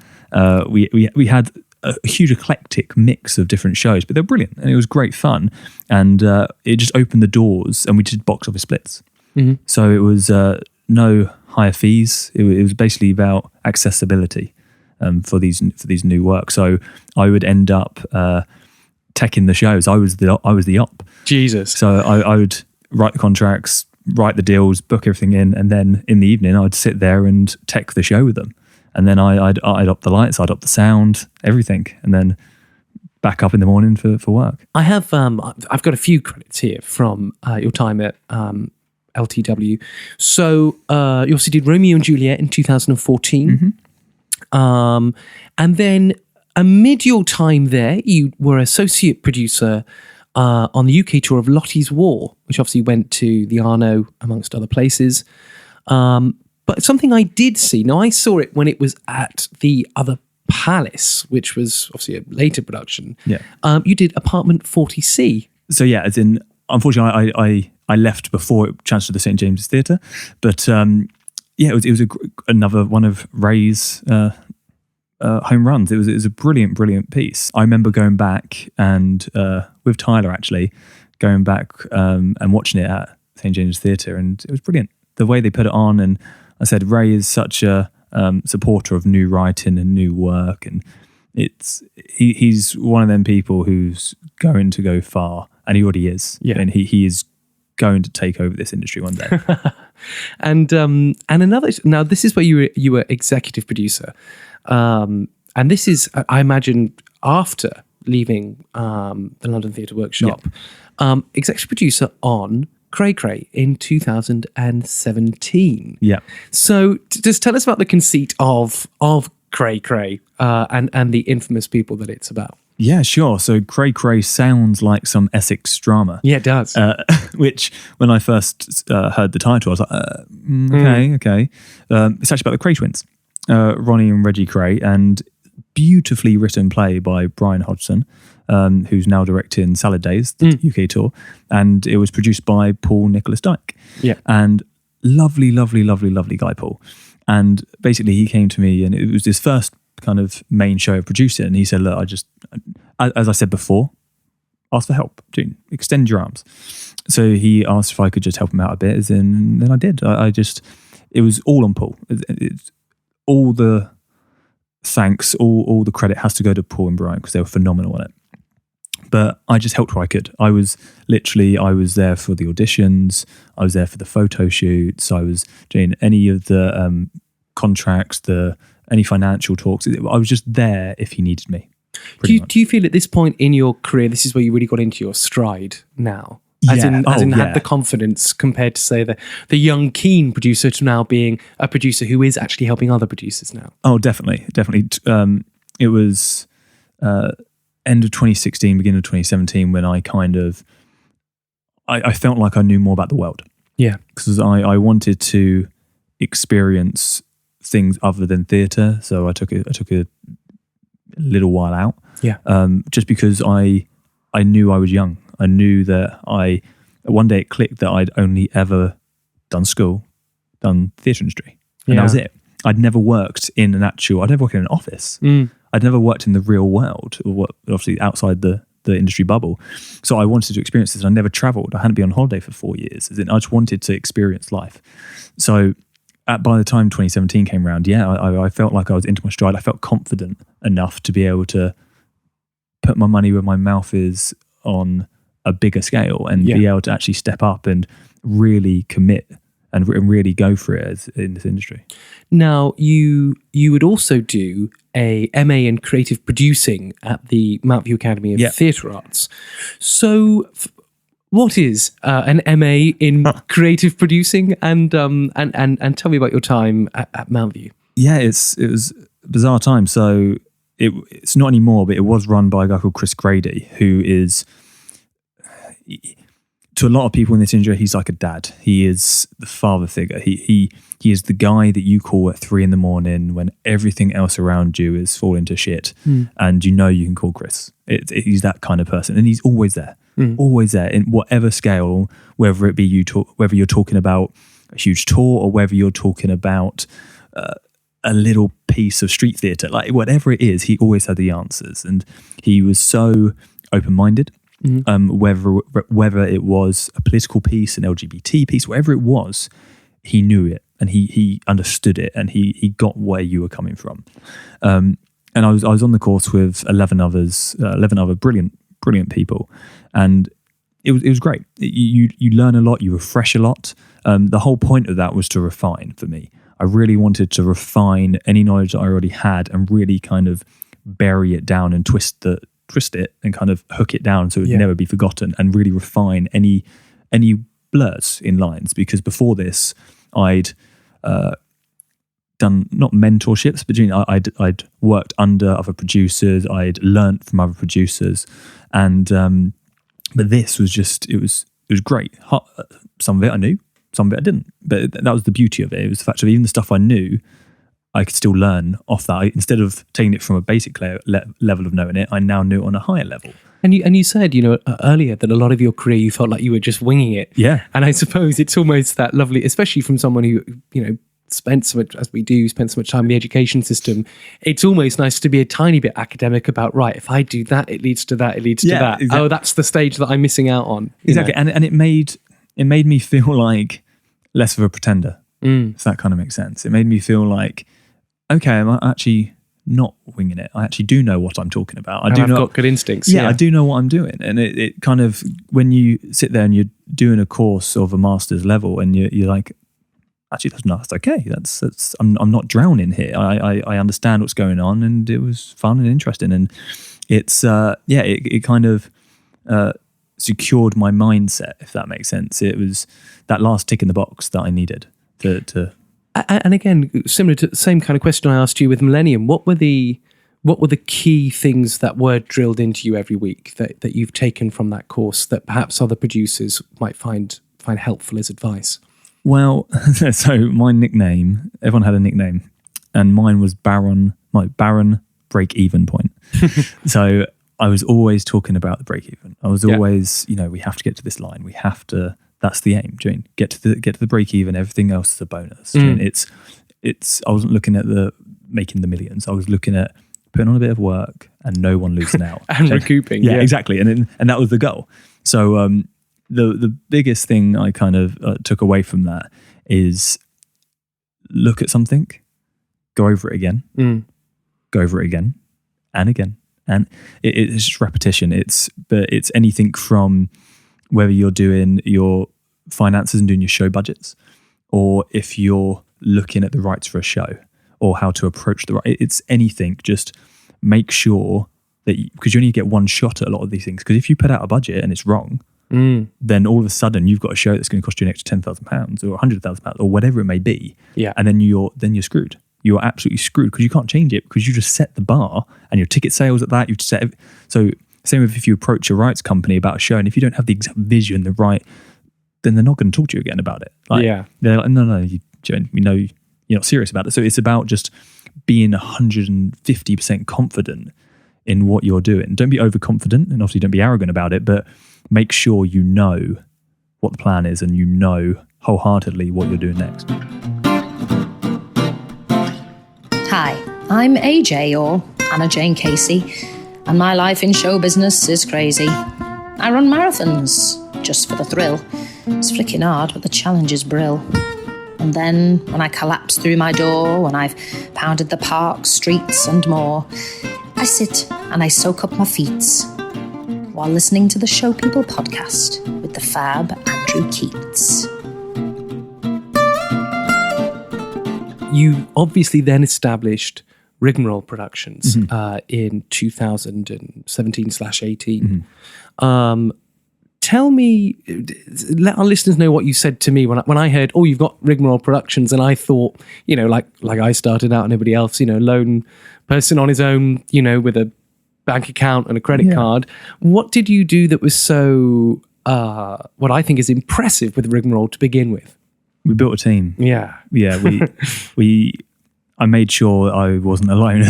Speaker 2: We had a huge eclectic mix of different shows, but they're brilliant, and it was great fun, and it just opened the doors, and we did box office splits. So it was no higher fees. It was basically about accessibility for these new work. So I would end up teching the shows. I was the op.
Speaker 1: Jesus.
Speaker 2: So I would write the contracts, write the deals, book everything in, and then in the evening I'd sit there and tech the show with them. And then I'd up the lights, I'd up the sound, everything, and then back up in the morning for work.
Speaker 1: I've got a few credits here from your time at LTW. So you also did Romeo and Juliet in 2014. And then amid your time there, you were associate producer on the UK tour of Lottys War, which obviously went to the Arno, amongst other places. But something I did see, now I saw it when it was at the other Palace, which was obviously a later production.
Speaker 2: Yeah.
Speaker 1: You did Apartment 40C.
Speaker 2: So yeah, as in, unfortunately, I left before it transferred to the St. James's Theatre. But yeah, it was another one of Ray's home runs. It was a brilliant piece. I remember going back and with Tyler actually, going back and watching it at St. James's Theatre, and it was brilliant. the way they put it on. And I said, Ray is such a supporter of new writing and new work, and he's one of them people who's going to go far, and he already is.
Speaker 1: Yeah.
Speaker 2: And he is going to take over this industry one day.
Speaker 1: And another, now this is where you were executive producer, and this is, I imagine, after leaving the London Theatre Workshop, executive producer on Kray in 2017.
Speaker 2: Yeah.
Speaker 1: So just tell us about the conceit of Kray and the infamous people that it's about.
Speaker 2: Yeah, sure. So Kray sounds like some Essex drama.
Speaker 1: Yeah, it does.
Speaker 2: Which, when I first heard the title, I was like, okay. It's actually about the Kray twins, Ronnie and Reggie Kray, and beautifully written play by Brian Hodgson, who's now directing Salad Days, the UK tour, and it was produced by Paul Nicholas Dyke. Yeah, and lovely guy, Paul. And basically, he came to me, and it was his first kind of main show of producing, and he said, "Look, as I said before, ask for help, June, extend your arms." So he asked if I could just help him out a bit, and then I did. It was all on Paul. It's all the thanks, all the credit has to go to Paul and Brian because they were phenomenal on it. But I just helped where I could. I was there for the auditions. I was there for the photo shoots. I was doing any of the contracts, any financial talks. I was just there if he needed me.
Speaker 1: Do you feel at this point in your career, this is where you really got into your stride now? As in had the confidence compared to, say, the young, keen producer to now being a producer who is actually helping other producers now?
Speaker 2: Oh, definitely. It was end of 2016, beginning of 2017 when I I felt like I knew more about the world.
Speaker 1: Yeah.
Speaker 2: Because I wanted to experience things other than theatre. So I took a little while out.
Speaker 1: Yeah.
Speaker 2: Just because I knew I was young. I knew that one day it clicked that I'd only ever done theatre industry. And that was it. I'd never worked in an office. I'd never worked in the real world, or obviously outside the industry bubble. So I wanted to experience this. I never travelled. I hadn't been on holiday for 4 years. I just wanted to experience life. So by the time 2017 came around, I felt like I was into my stride. I felt confident enough to be able to put my money where my mouth is on a bigger scale and be able to actually step up and really commit and really go for it in this industry.
Speaker 1: Now, you would also do a MA in creative producing at the Mountview Academy of Theatre Arts. So, what is an MA in creative producing? And tell me about your time at Mountview.
Speaker 2: Yeah, it was a bizarre time. So it's not anymore, but it was run by a guy called Chris Grady, who is, to a lot of people in this industry, he's like a dad. He is the father figure. He is the guy that you call at 3 a.m. when everything else around you is falling to shit, and you can call Chris. He's that kind of person, and he's always there, always there in whatever scale. Whether it be whether you're talking about a huge tour or whether you're talking about a little piece of street theatre, like whatever it is, he always had the answers, and he was so open-minded. Whether it was a political piece, an LGBT piece, whatever it was, he knew it and he understood it, and he got where you were coming from. And I was on the course with 11 other brilliant people, and it was great. You learn a lot, you refresh a lot. The whole point of that was to refine for me. I really wanted to refine any knowledge that I already had and really kind of bury it down and twist it and kind of hook it down so it would never be forgotten, and really refine any blurs in lines. Because before this, I'd done not mentorships, but I'd worked under other producers. I'd learnt from other producers, and but this was just it was great. Some of it I knew, some of it I didn't. But that was the beauty of it. It was the fact that even the stuff I knew, I could still learn off that. Instead of taking it from a basic level of knowing it, I now knew it on a higher level.
Speaker 1: And you said, earlier that a lot of your career you felt like you were just winging it.
Speaker 2: Yeah.
Speaker 1: And I suppose it's almost that lovely, especially from someone who, spent so much time in the education system. It's almost nice to be a tiny bit academic about, right, if I do that, it leads to that, it leads to that. Exactly. Oh, that's the stage that I'm missing out on.
Speaker 2: Exactly. And it made me feel like less of a pretender. If that kind of makes sense. It made me feel like, okay, I'm actually not winging it. I actually do know what I'm talking about. I've
Speaker 1: got good instincts.
Speaker 2: Yeah, I do know what I'm doing. And it kind of, when you sit there and you're doing a course of a master's level and you're like, actually, that's okay. That's I'm not drowning here. I understand what's going on, and it was fun and interesting. And it's it kind of secured my mindset, if that makes sense. It was that last tick in the box that I needed to.
Speaker 1: And again, similar to the same kind of question I asked you with Millennium, what were the key things that were drilled into you every week that you've taken from that course that perhaps other producers might find helpful as advice?
Speaker 2: Well, so my nickname, everyone had a nickname, and mine was Baron break-even point. So I was always talking about the break-even. I was always, we have to get to this line. We have to. That's the aim, Jane. Get to the break-even. Everything else is a bonus. Jane, it's. I wasn't looking at making the millions. I was looking at putting on a bit of work and no one losing out
Speaker 1: and recouping.
Speaker 2: Yeah, exactly. And that was the goal. So the biggest thing I kind of took away from that is look at something, go over it again, go over it again and again. And it's just repetition. It's anything from whether you're doing your finances and doing your show budgets, or if you're looking at the rights for a show or how to approach the right. It's anything. Just make sure that, because you only get one shot at a lot of these things. Because if you put out a budget and it's wrong, then all of a sudden you've got a show that's going to cost you an extra £10,000 or £100,000 or whatever it may be.
Speaker 1: Yeah.
Speaker 2: And then you're screwed. You're absolutely screwed because you can't change it, because you just set the bar and your ticket sales at that. You've set it. So same with if you approach a rights company about a show, and if you don't have the exact vision, the right, then they're not going to talk to you again about it. They're like, no, we know you're not serious about it. So it's about just being 150% confident in what you're doing. Don't be overconfident, and obviously don't be arrogant about it, but make sure you know what the plan is and you know wholeheartedly what you're doing next.
Speaker 9: Hi, I'm AJ, or Anna Jane Casey, and my life in show business is crazy. I run marathons just for the thrill. It's flicking hard, but the challenge is brill. And then, when I collapse through my door, when I've pounded the parks, streets and more, I sit and I soak up my feet while listening to the Show People podcast with the fab Andrew Keates.
Speaker 1: You obviously then established Rigmarole Productions in 2017/18. Tell me, let our listeners know what you said to me when I heard, you've got Rigmarole Productions, and I thought, like I started out and everybody else, lone person on his own, with a bank account and a credit card. What did you do that was so, what I think is impressive with Rigmarole to begin with?
Speaker 2: We built a team.
Speaker 1: Yeah.
Speaker 2: I made sure I wasn't alone.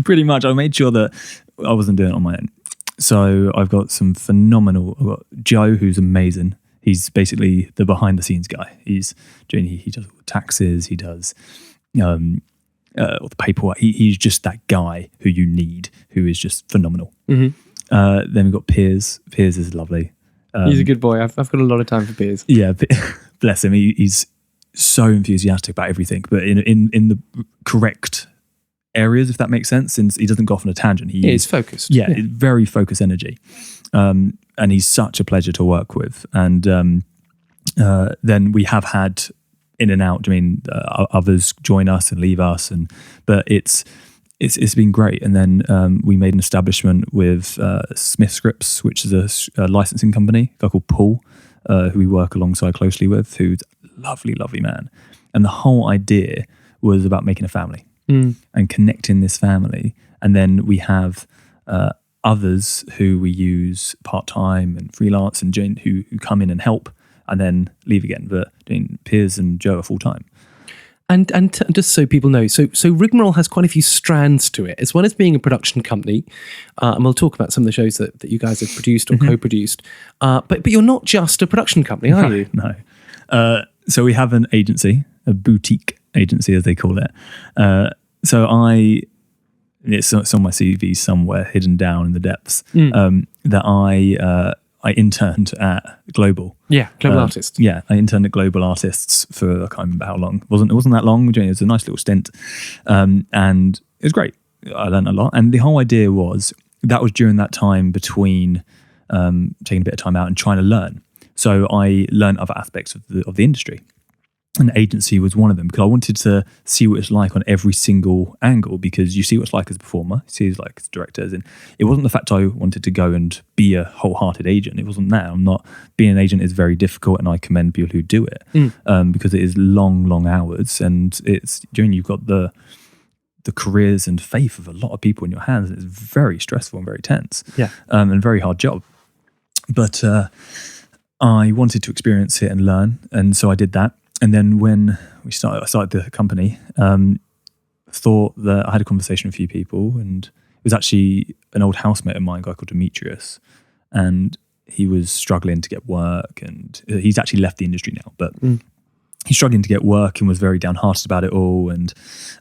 Speaker 2: Pretty much. I made sure that I wasn't doing it on my own. So I've got I've got Joe, who's amazing. He's basically the behind the scenes guy. He does all the taxes. He does all the paperwork. He's just that guy who you need, who is just phenomenal. Then we've got Piers. Piers is lovely.
Speaker 1: He's a good boy. I've got a lot of time for Piers.
Speaker 2: Yeah, bless him. He's so enthusiastic about everything, but in the correct areas, if that makes sense. Since he doesn't go off on a tangent,
Speaker 1: he's focused.
Speaker 2: Yeah, very focused energy, and he's such a pleasure to work with. And then we have had in and out. Others join us and leave us, but it's been great. And then we made an establishment with Smith Scripts, which is a licensing company, a guy called Paul, who we work alongside closely with, who's a lovely, lovely man. And the whole idea was about making a family and connecting this family. And then we have others who we use part-time and freelance and who come in and help and then leave again. But Piers and Joe are full-time.
Speaker 1: And just so people know, so Rigmarole has quite a few strands to it, as well as being a production company. And we'll talk about some of the shows that you guys have produced or co-produced. But you're not just a production company, are you?
Speaker 2: No. So we have an agency, a boutique agency, as they call it. It's on my CV somewhere, hidden down in the depths. That I I interned at Global.
Speaker 1: Yeah, Global Artists.
Speaker 2: Yeah, I interned at Global Artists for I can't remember how long. It wasn't that long. It was a nice little stint, and it was great. I learned a lot, and the whole idea was that was during that time between taking a bit of time out and trying to learn. So I learned other aspects of the industry. And agency was one of them because I wanted to see what it's like on every single angle, because you see what it's like as a performer, you see what it's like as directors. And it wasn't the fact I wanted to go and be a wholehearted agent. It wasn't that. Being an agent is very difficult, and I commend people who do it because it is long hours, and you've got the careers and faith of a lot of people in your hands. And it's very stressful and very tense. Yeah. And a very hard job. But I wanted to experience it and learn. And so I did that. And then when I started the company, thought that I had a conversation with a few people, and it was actually an old housemate of mine, a guy called Demetrius, and he was struggling to get work, and he's actually left the industry now, but he's struggling to get work and was very downhearted about it all. And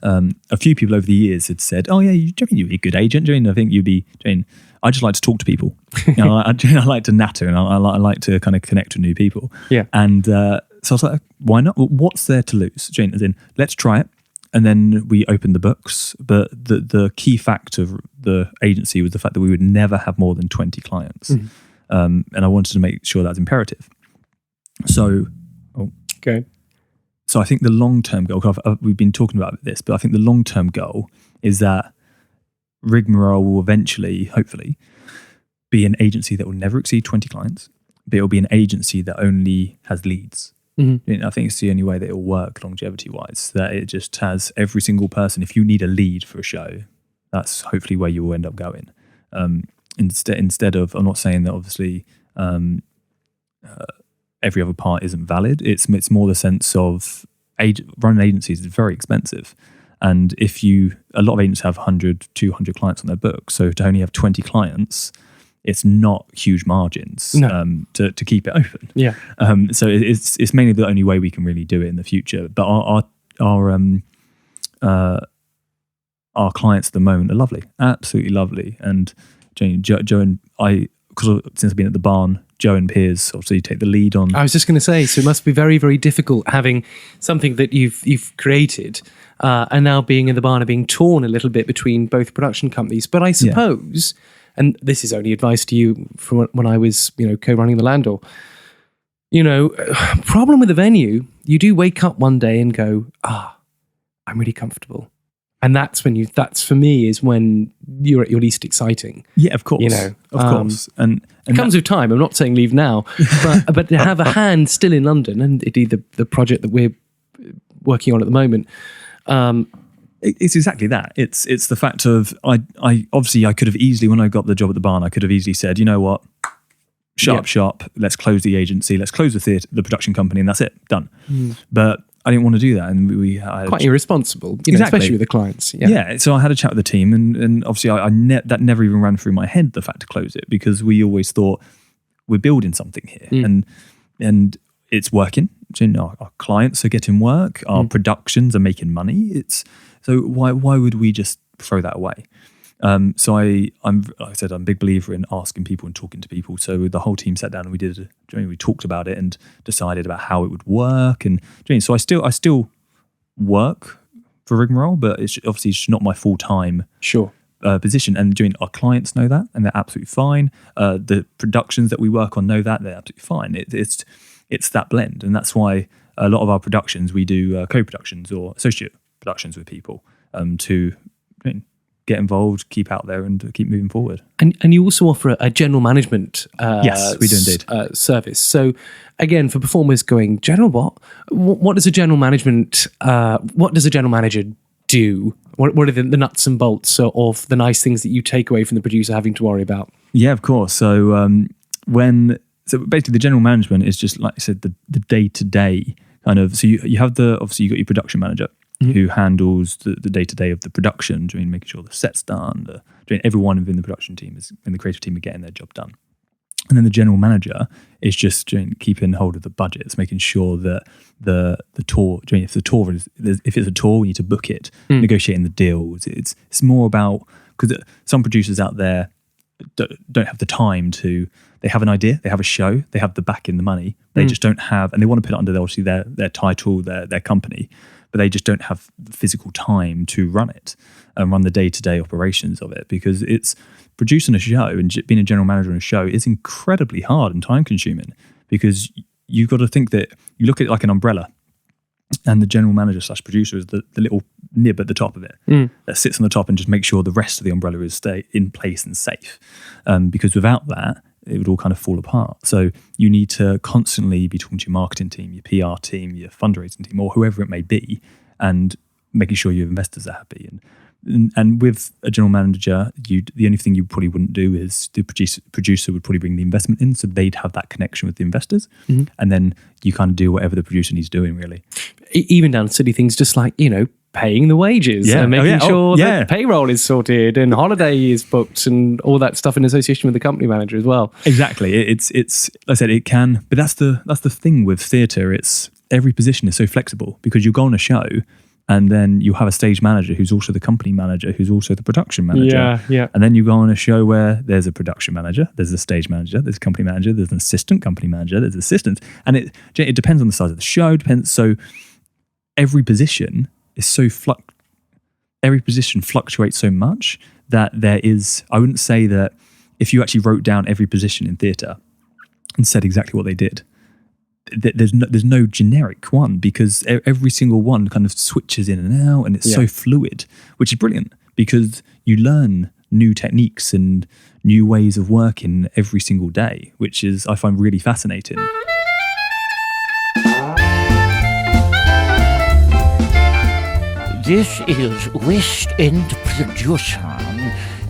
Speaker 2: a few people over the years had said, "Oh yeah, you'd be a good agent. I think you'd be." I just like to talk to people. I like to natter, and I like to kind of connect with new people. Yeah, and. So I was like, why not? Well, what's there to lose? As in, let's try it. And then we opened the books. But the key fact of the agency was the fact that we would never have more than 20 clients. And I wanted to make sure that's imperative. So, So I think the long-term goal, we've been talking about this, but I think the long-term goal is that Rigmarole will eventually, hopefully, be an agency that will never exceed 20 clients, but it'll be an agency that only has leads. I think it's the only way that it'll work longevity-wise, that it just has every single person. If you need a lead for a show, that's hopefully where you will end up going. Instead of, I'm not saying that obviously every other part isn't valid. It's more the sense of running agencies is very expensive. And a lot of agents have 100, 200 clients on their book. So to only have 20 clients, it's not huge margins to keep it open. Yeah. So it's mainly the only way we can really do it in the future. But our clients at the moment are lovely, absolutely lovely. And Joe and I, because since I've been at the barn, Joe and Piers obviously take the lead on.
Speaker 1: I was just going to say, so it must be very, very difficult having something that you've created and now being in the barn and being torn a little bit between both production companies. But I suppose. Yeah. And this is only advice to you from when I was, co-running the Landor. Problem with the venue, you do wake up one day and go, I'm really comfortable. And that's for me is when you're at your least exciting.
Speaker 2: Yeah, of course. Of course. And
Speaker 1: it comes with time. I'm not saying leave now, but to have a hand still in London, and indeed the project that we're working on at the moment,
Speaker 2: it's exactly that. It's the fact of I could have easily, when I got the job at the barn, I could have easily said, you know what, shop, let's close the agency, let's close the production company, and that's it, done. But I didn't want to do that, and we had
Speaker 1: quite irresponsible, especially with the clients. Yeah. So I had a chat with the team, and obviously that never even ran through my head, the fact to close it, because we always thought we're building something here, and it's working. Our clients are getting work, our productions are making money. So why would we just throw that away? So I'm like I said, I'm a big believer in asking people and talking to people. So the whole team sat down and we talked about it and decided about how it would work. And so I still work for Rigmarole, but it's obviously it's not my full time position. And our clients know that, and they're absolutely fine. The productions that we work on know that, they're absolutely fine. It's that blend, and that's why a lot of our productions we do co-productions or associate productions with people to get involved, keep out there, and keep moving forward. And you also offer a general management
Speaker 2: yes, we do indeed.
Speaker 1: Service. So again, for performers going, general what does a general management what does a general manager do? What are the nuts and bolts of the nice things that you take away from the producer having to worry about?
Speaker 2: Yeah, of course. So so basically the general management is just, like I said, the day-to-day kind of, so you have obviously you got your production manager who handles the day-to-day of the production, making sure the set's done, everyone within the production team in the creative team are getting their job done. And then the general manager is just keeping hold of the budgets, making sure that the tour, if it's a tour, we need to book it, negotiating the deals. It's more about, because some producers out there don't have the time to they have an idea, they have a show, they have the backing, the money. They just don't have, and they want to put it under obviously their title, their company, but they just don't have the physical time to run it and run the day-to-day operations of it, because it's producing a show and being a general manager on a show is incredibly hard and time-consuming, because you've got to think that you look at it like an umbrella, and the general manager / producer is the little nib at the top of it that sits on the top and just makes sure the rest of the umbrella is stay in place and safe. Because without that, it would all kind of fall apart. So you need to constantly be talking to your marketing team, your PR team, your fundraising team, or whoever it may be, and making sure your investors are happy. And with a general manager, the only thing you probably wouldn't do is the producer would probably bring the investment in, so they'd have that connection with the investors, and then you kind of do whatever the producer needs doing, really.
Speaker 1: Even down to silly things, just like, paying the wages and making sure that payroll is sorted and holiday is booked and all that stuff in association with the company manager as well.
Speaker 2: Exactly. It's like I said, it can, but that's the thing with theatre. It's every position is so flexible, because you go on a show and then you have a stage manager who's also the company manager, who's also the production manager.
Speaker 1: Yeah.
Speaker 2: And then you go on a show where there's a production manager, there's a stage manager, there's a company manager, there's an assistant company manager, there's assistants. And it depends on the size of the show, so every position is so every position fluctuates so much that there is, I wouldn't say that if you actually wrote down every position in theatre and said exactly what they did, there's no generic one, because every single one kind of switches in and out, and it's so fluid, which is brilliant, because you learn new techniques and new ways of working every single day, which is, I find, really fascinating.
Speaker 10: This is West End Producer,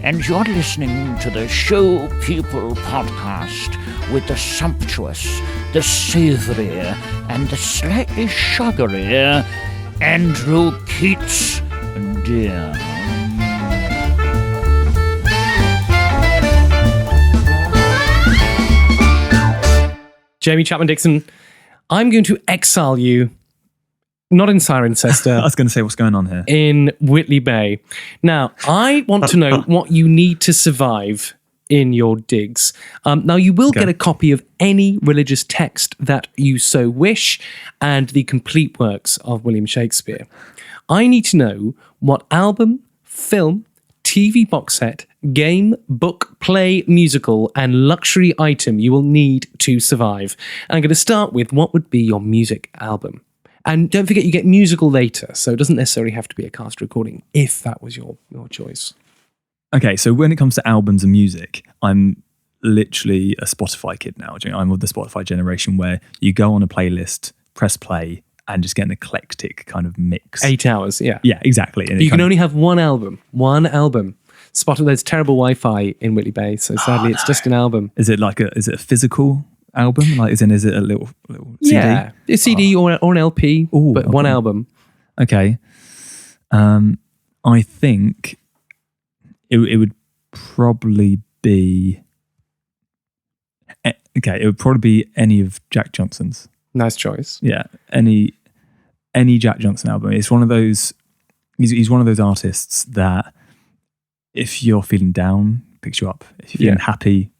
Speaker 10: and you're listening to the Show People podcast with the sumptuous, the savoury, and the slightly sugary Andrew Keates. Dear.
Speaker 1: Jamie Chapman Dixon, I'm going to exile you. Not in Cirencester.
Speaker 2: I was going to say, what's going on here?
Speaker 1: In Whitley Bay. Now, I want to know what you need to survive in your digs. Now, you will get a copy of any religious text that you so wish, and the complete works of William Shakespeare. I need to know what album, film, TV box set, game, book, play, musical, and luxury item you will need to survive. And I'm going to start with what would be your music album. And don't forget, you get musical later, so it doesn't necessarily have to be a cast recording, if that was your choice.
Speaker 2: Okay, so when it comes to albums and music, I'm literally a Spotify kid now. I'm of the Spotify generation where you go on a playlist, press play, and just get an eclectic kind of mix.
Speaker 1: 8 hours, yeah.
Speaker 2: Yeah, exactly. And
Speaker 1: you can only have one album. Spotify, there's terrible Wi-Fi in Whitley Bay, so sadly it's just an album.
Speaker 2: Is it a physical album? Like, is it a little CD?
Speaker 1: Yeah, a CD or an LP, but one album.
Speaker 2: Okay. I think it would probably be... Okay, it would probably be any of Jack Johnson's.
Speaker 1: Nice choice.
Speaker 2: Yeah, any Jack Johnson album. It's one of those... He's one of those artists that if you're feeling down, picks you up. If you're feeling happy,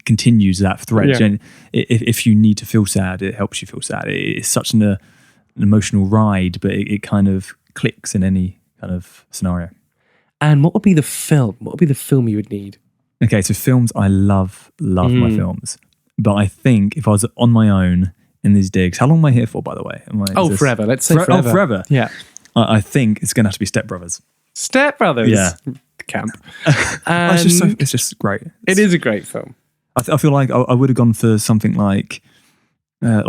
Speaker 2: continues that thread. Yeah. If you need to feel sad, it helps you feel sad. It's such an emotional ride, but it kind of clicks in any kind of scenario.
Speaker 1: And what would be the film? What would be the film you would need?
Speaker 2: Okay, so films, I love my films. But I think if I was on my own in these digs, how long am I here for, by the way?
Speaker 1: Forever. Let's say forever.
Speaker 2: Oh, forever.
Speaker 1: Yeah.
Speaker 2: I think it's going to have to be Step Brothers.
Speaker 1: Step Brothers?
Speaker 2: Yeah.
Speaker 1: Camp.
Speaker 2: It's just great.
Speaker 1: It is a great film.
Speaker 2: I feel like I would have gone for something like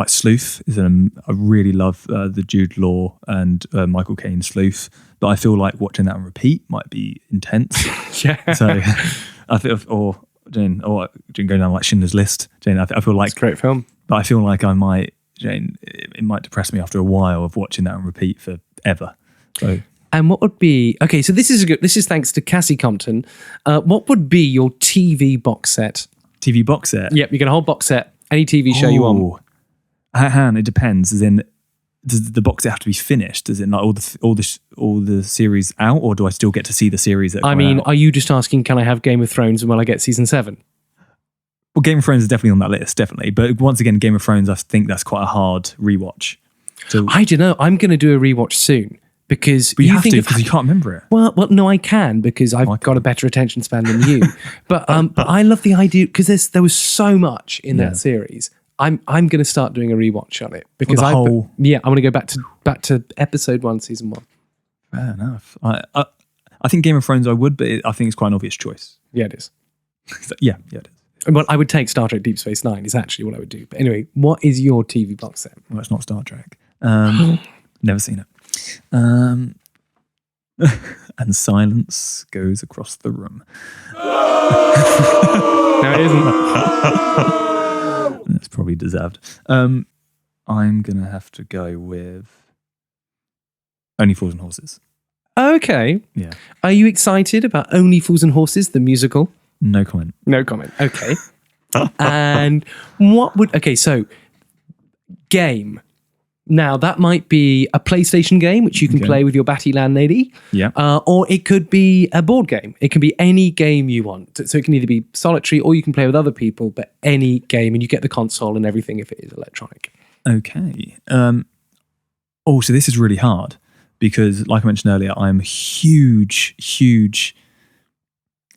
Speaker 2: Sleuth. I really love the Jude Law and Michael Caine Sleuth, but I feel like watching that on repeat might be intense.
Speaker 1: Yeah.
Speaker 2: So I feel, or going down like Schindler's List. I feel like
Speaker 1: it's a great film,
Speaker 2: but I feel like it might depress me after a while of watching that on repeat forever. So.
Speaker 1: And what would be... Okay, so this is thanks to Cassie Compton. What would be your TV box set?
Speaker 2: TV box set?
Speaker 1: Yep, you get a whole box set. Any TV show you want.
Speaker 2: It depends. As in, does the box set have to be finished? Is it like all the series out, or do I still get to see the series that
Speaker 1: are you just asking, can I have Game of Thrones and will I get season 7?
Speaker 2: Well, Game of Thrones is definitely on that list, definitely. But once again, Game of Thrones, I think that's quite a hard rewatch. So
Speaker 1: I don't know. I'm going to do a rewatch soon because
Speaker 2: you have to because you can't remember it.
Speaker 1: Well, no, I can because I've got a better attention span than you. But I love the idea because there was so much in that series. I'm going to start doing a rewatch on it because I want to go back to episode 1, season 1.
Speaker 2: Fair enough. I think Game of Thrones I would, but I think it's quite an obvious choice.
Speaker 1: Yeah, it is.
Speaker 2: Yeah, it is.
Speaker 1: Well, I would take Star Trek Deep Space Nine is actually what I would do. But anyway, what is your TV box set?
Speaker 2: Well, it's not Star Trek. Never seen it. And silence goes across the room.
Speaker 1: No, it isn't.
Speaker 2: That's probably deserved. I'm going to have to go with Only Fools and Horses.
Speaker 1: Okay.
Speaker 2: Yeah.
Speaker 1: Are you excited about Only Fools and Horses, the musical?
Speaker 2: No comment.
Speaker 1: No comment. Okay. And so game. Now, that might be a PlayStation game, which you can play with your batty landlady.
Speaker 2: Yeah.
Speaker 1: Or it could be a board game. It can be any game you want. So it can either be solitary or you can play with other people, but any game, and you get the console and everything if it is electronic. Okay.
Speaker 2: So this is really hard because, like I mentioned earlier, I'm huge.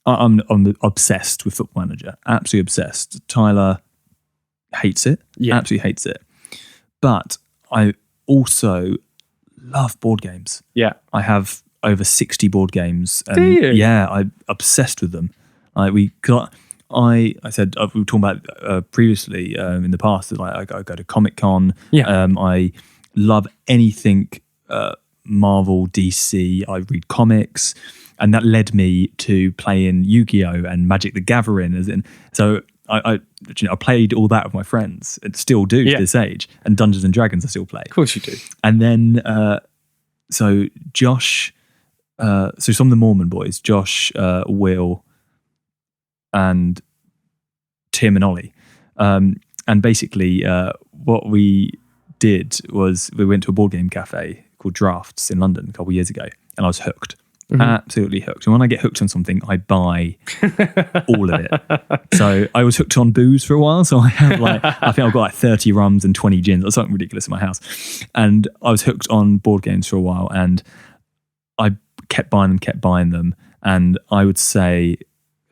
Speaker 2: I'm obsessed with Football Manager. Absolutely obsessed. Tyler hates it. Yeah. Absolutely hates it. But I also love board games.
Speaker 1: Yeah.
Speaker 2: I have over 60 board games.
Speaker 1: Do you?
Speaker 2: Yeah, I'm obsessed with them. I said we were talking about previously in the past that I go to Comic-Con.
Speaker 1: Yeah.
Speaker 2: I love anything Marvel, DC. I read comics. And that led me to playing Yu-Gi-Oh! And Magic the Gathering. So I played all that with my friends and still do to this age. And Dungeons and Dragons I still play.
Speaker 1: Of course you do.
Speaker 2: And then, so Josh, so some of the Mormon boys, Josh, Will, and Tim and Ollie. And basically what we did was we went to a board game cafe called Drafts in London a couple of years ago. And I was hooked. Mm-hmm. Absolutely hooked. And when I get hooked on something, I buy all of it. So I was hooked on booze for a while. So I have I think I've got 30 rums and 20 gins or something ridiculous in my house. And I was hooked on board games for a while and I kept buying them. And I would say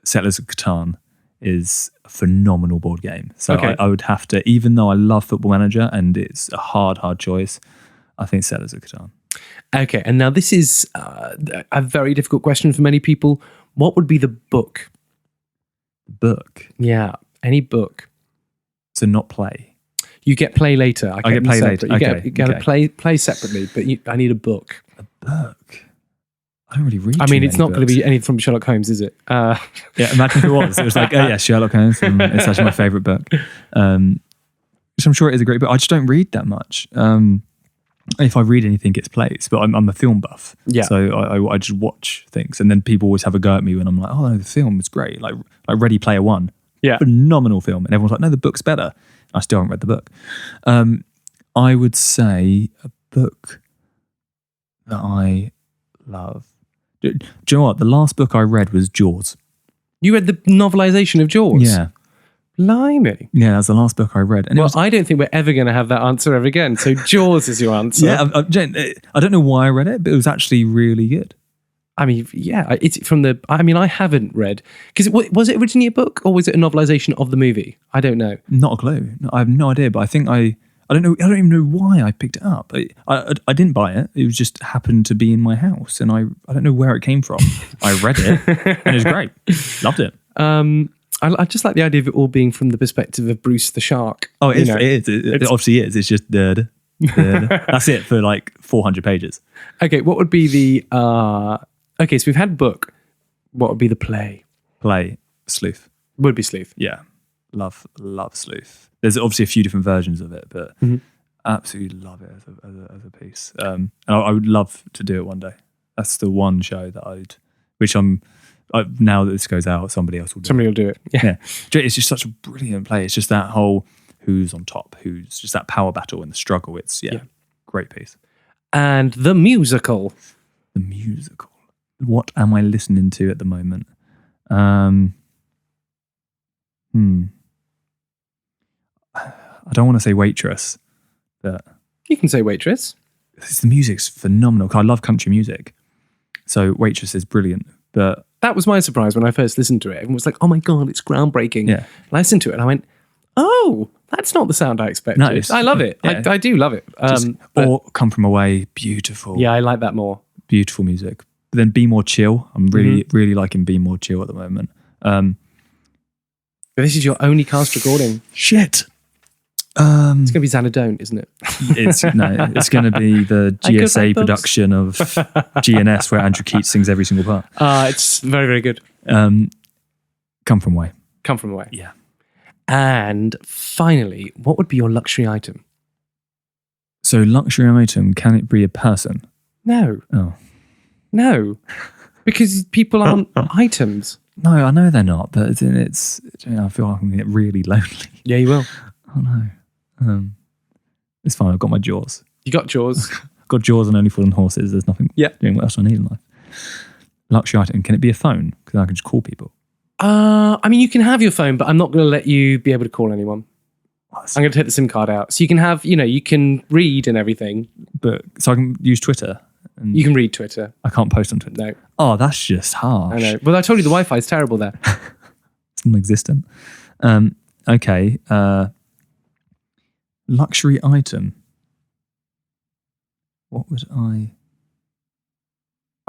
Speaker 2: Settlers of Catan is a phenomenal board game. So I would have to, even though I love Football Manager and it's a hard choice, I think Settlers of Catan.
Speaker 1: Okay, and now this is a very difficult question for many people. What would be the book?
Speaker 2: Book?
Speaker 1: Yeah, any book.
Speaker 2: So not play?
Speaker 1: You get play later. I
Speaker 2: get play later.
Speaker 1: You get to play separately, but I need a book.
Speaker 2: A book? I don't really read.
Speaker 1: I mean, it's not going to be anything from Sherlock Holmes, is it?
Speaker 2: Yeah, imagine if it was. It was like, oh yeah, Sherlock Holmes. It's actually my favourite book. Which I'm sure it is a great book. I just don't read that much. If I read anything, it's plays, but I'm a film buff. Yeah. So I just watch things. And then people always have a go at me when I'm like, oh, no, the film is great. Like Ready Player One.
Speaker 1: Yeah.
Speaker 2: Phenomenal film. And everyone's like, no, the book's better. I still haven't read the book. I would say a book that I love. Do you know what? The last book I read was Jaws.
Speaker 1: You read the novelisation of Jaws?
Speaker 2: Yeah.
Speaker 1: Blimey.
Speaker 2: Yeah, that's the last book I read. And
Speaker 1: I don't think we're ever going to have that answer ever again. So Jaws is your answer.
Speaker 2: Yeah, I don't know why I read it, but it was actually really good.
Speaker 1: I mean, yeah, it's from the... I mean, I haven't read... Because was it originally a book or was it a novelisation of the movie? I don't know.
Speaker 2: Not a clue. I have no idea, but I think I don't know. I don't even know why I picked it up. I didn't buy it. It was just happened to be in my house and I don't know where it came from. I read it and it was great. Loved it.
Speaker 1: I just like the idea of it all being from the perspective of Bruce the shark.
Speaker 2: Oh, it is. It obviously is. It's just that's it for like 400 pages.
Speaker 1: Okay, what would be the... okay, so we've had book. What would be the play?
Speaker 2: Play. Sleuth.
Speaker 1: Would be Sleuth.
Speaker 2: Yeah. Love Sleuth. There's obviously a few different versions of it, but absolutely love it as a piece. And I would love to do it one day. That's the one show that now that this goes out, somebody else will do it.
Speaker 1: Somebody will do it. Yeah.
Speaker 2: It's just such a brilliant play. It's just that whole who's on top, who's just that power battle and the struggle. It's great piece.
Speaker 1: And the musical.
Speaker 2: The musical. What am I listening to at the moment? I don't want to say waitress, but
Speaker 1: You can say waitress.
Speaker 2: the music's phenomenal. I love country music, so waitress is brilliant. But
Speaker 1: That was my surprise when I first listened to it. Everyone was like, "Oh my god, it's groundbreaking!"
Speaker 2: Yeah.
Speaker 1: And I listened to it and I went, "Oh, that's not the sound I expected."
Speaker 2: No, it's-
Speaker 1: I love it.
Speaker 2: yeah.
Speaker 1: I do love it.
Speaker 2: or Come From Away, beautiful.
Speaker 1: Yeah, I like that more.
Speaker 2: Beautiful music. But then Be More Chill. I'm really liking Be More Chill at the moment.
Speaker 1: But this is your only cast recording.
Speaker 2: Shit.
Speaker 1: It's going to be Zanna Don't, isn't it?
Speaker 2: It's going to be the
Speaker 1: I could
Speaker 2: GSA
Speaker 1: write books.
Speaker 2: production of GNS where Andrew Keates sings every single part.
Speaker 1: It's very, very good.
Speaker 2: Come From Away.
Speaker 1: Come From Away.
Speaker 2: Yeah.
Speaker 1: And finally, what would be your luxury item?
Speaker 2: So luxury item, can it be a person?
Speaker 1: No.
Speaker 2: Oh.
Speaker 1: No. Because people aren't items.
Speaker 2: No, I know they're not, but it's I feel like I'm going to get really lonely.
Speaker 1: Yeah, you will.
Speaker 2: Oh no. It's fine, I've got my jaws.
Speaker 1: You got jaws.
Speaker 2: I've got jaws and only fallen horses. There's nothing doing what else I need in life. Luxury item, can it be a phone? Because I can just call people.
Speaker 1: I mean, you can have your phone, but I'm not going to let you be able to call anyone. I'm going to take the SIM card out. So you can have, you can read and everything.
Speaker 2: But so I can use Twitter. And
Speaker 1: You can read Twitter.
Speaker 2: I can't post on Twitter.
Speaker 1: No.
Speaker 2: Oh, that's just harsh.
Speaker 1: I know. Well, I told you the Wi-Fi is terrible there.
Speaker 2: It's non-existent. Okay. Luxury item. What would I'm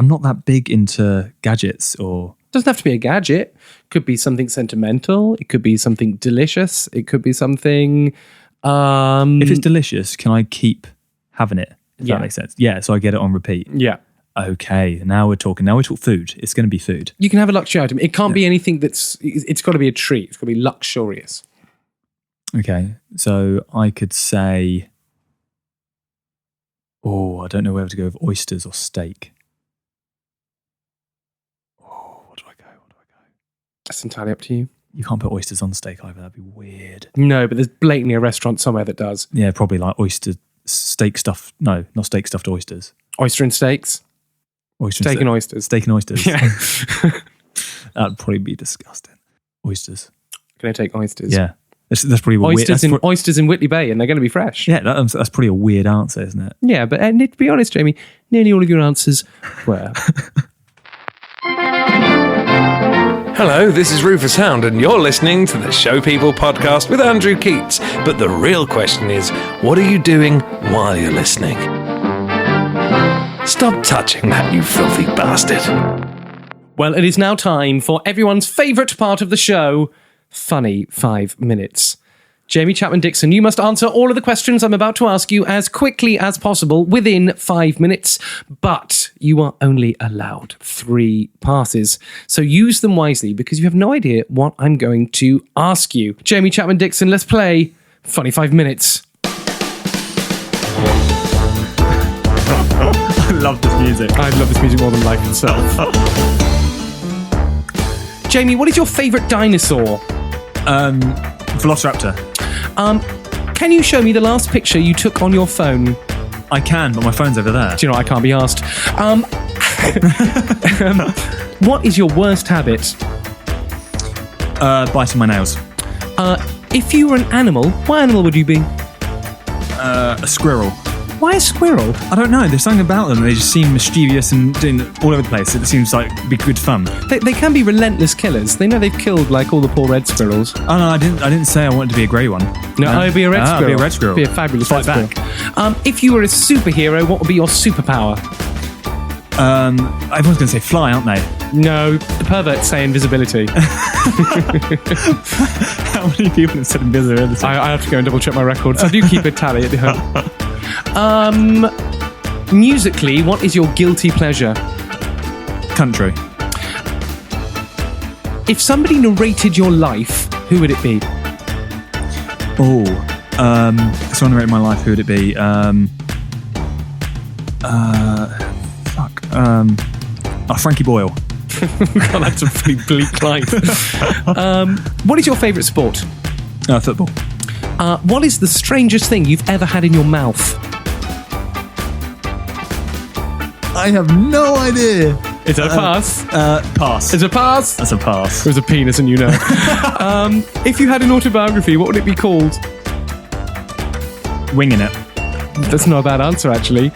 Speaker 2: not that big into gadgets or...
Speaker 1: Doesn't have to be a gadget. Could be something sentimental. It could be something delicious. It could be something...
Speaker 2: If it's delicious, can I keep having it? If
Speaker 1: Yeah.
Speaker 2: that makes sense. Yeah, so I get it on repeat.
Speaker 1: Yeah.
Speaker 2: Okay, now we're talking. Now we talk food. It's going to be food.
Speaker 1: You can have a luxury item. It can't be anything it's got to be a treat. It's got to be luxurious.
Speaker 2: Okay, so I could say... Oh, I don't know whether to go with oysters or steak. Oh, what do I go?
Speaker 1: That's entirely up to you.
Speaker 2: You can't put oysters on steak either. That'd be weird.
Speaker 1: No, but there's blatantly a restaurant somewhere that does.
Speaker 2: Yeah, probably like oyster steak stuff. No, not steak stuffed oysters.
Speaker 1: Oyster and steaks.
Speaker 2: Oyster
Speaker 1: Steak and oysters.
Speaker 2: Steak and oysters.
Speaker 1: Yeah.
Speaker 2: That'd probably be disgusting. Oysters.
Speaker 1: Can I take oysters?
Speaker 2: Yeah. That's probably a weird...
Speaker 1: Oysters in Whitley Bay, and they're going to be fresh.
Speaker 2: Yeah, that's probably a weird answer, isn't it?
Speaker 1: Yeah, but to be honest, Jamie, nearly all of your answers were.
Speaker 11: Hello, this is Rufus Hound, and you're listening to the Show People podcast with Andrew Keates. But the real question is, what are you doing while you're listening? Stop touching that, you filthy bastard.
Speaker 1: Well, it is now time for everyone's favourite part of the show, Funny 5 Minutes. Jamie Chapman Dixon, you must answer all of the questions I'm about to ask you as quickly as possible within 5 minutes, but you are only allowed 3 passes. So use them wisely because you have no idea what I'm going to ask you. Jamie Chapman Dixon, let's play Funny 5 Minutes.
Speaker 2: I love this music.
Speaker 1: I love this music more than life itself. Jamie, what is your favourite dinosaur?
Speaker 2: Velociraptor.
Speaker 1: Can you show me the last picture you took on your phone?
Speaker 2: I can, but my phone's over there.
Speaker 1: Do you know, I can't be asked. What is your worst habit?
Speaker 2: Biting my nails.
Speaker 1: If you were an animal, what animal would you be?
Speaker 2: A squirrel.
Speaker 1: Why a squirrel?
Speaker 2: I don't know. There's something about them. They just seem mischievous and doing all over the place. It seems like it'd be good fun.
Speaker 1: They can be relentless killers. They know they've killed like all the poor red squirrels.
Speaker 2: Oh no, I didn't say I wanted to be a grey one.
Speaker 1: No, I'd be a red squirrel.
Speaker 2: I'd be a red squirrel.
Speaker 1: Be a fabulous
Speaker 2: Fight
Speaker 1: red
Speaker 2: back.
Speaker 1: squirrel. If you were a superhero, what would be your superpower?
Speaker 2: Everyone's going to say fly, aren't they?
Speaker 1: No, the perverts say invisibility.
Speaker 2: How many people have said invisibility?
Speaker 1: I have to go and double check my records. I do keep a tally at the home. Musically, what is your guilty pleasure?
Speaker 2: Country.
Speaker 1: If somebody narrated your life, who would it be?
Speaker 2: Someone narrated my life, who would it be? Frankie Boyle.
Speaker 1: God, that's a pretty bleak life. What is your favourite sport?
Speaker 2: Football.
Speaker 1: What is the strangest thing you've ever had in your mouth?
Speaker 2: I have no idea.
Speaker 1: Is that a pass?
Speaker 2: Pass.
Speaker 1: Is it a pass?
Speaker 2: That's a pass.
Speaker 1: It was a penis and you know. If you had an autobiography, what would it be called?
Speaker 2: Winging it.
Speaker 1: That's not a bad answer, actually.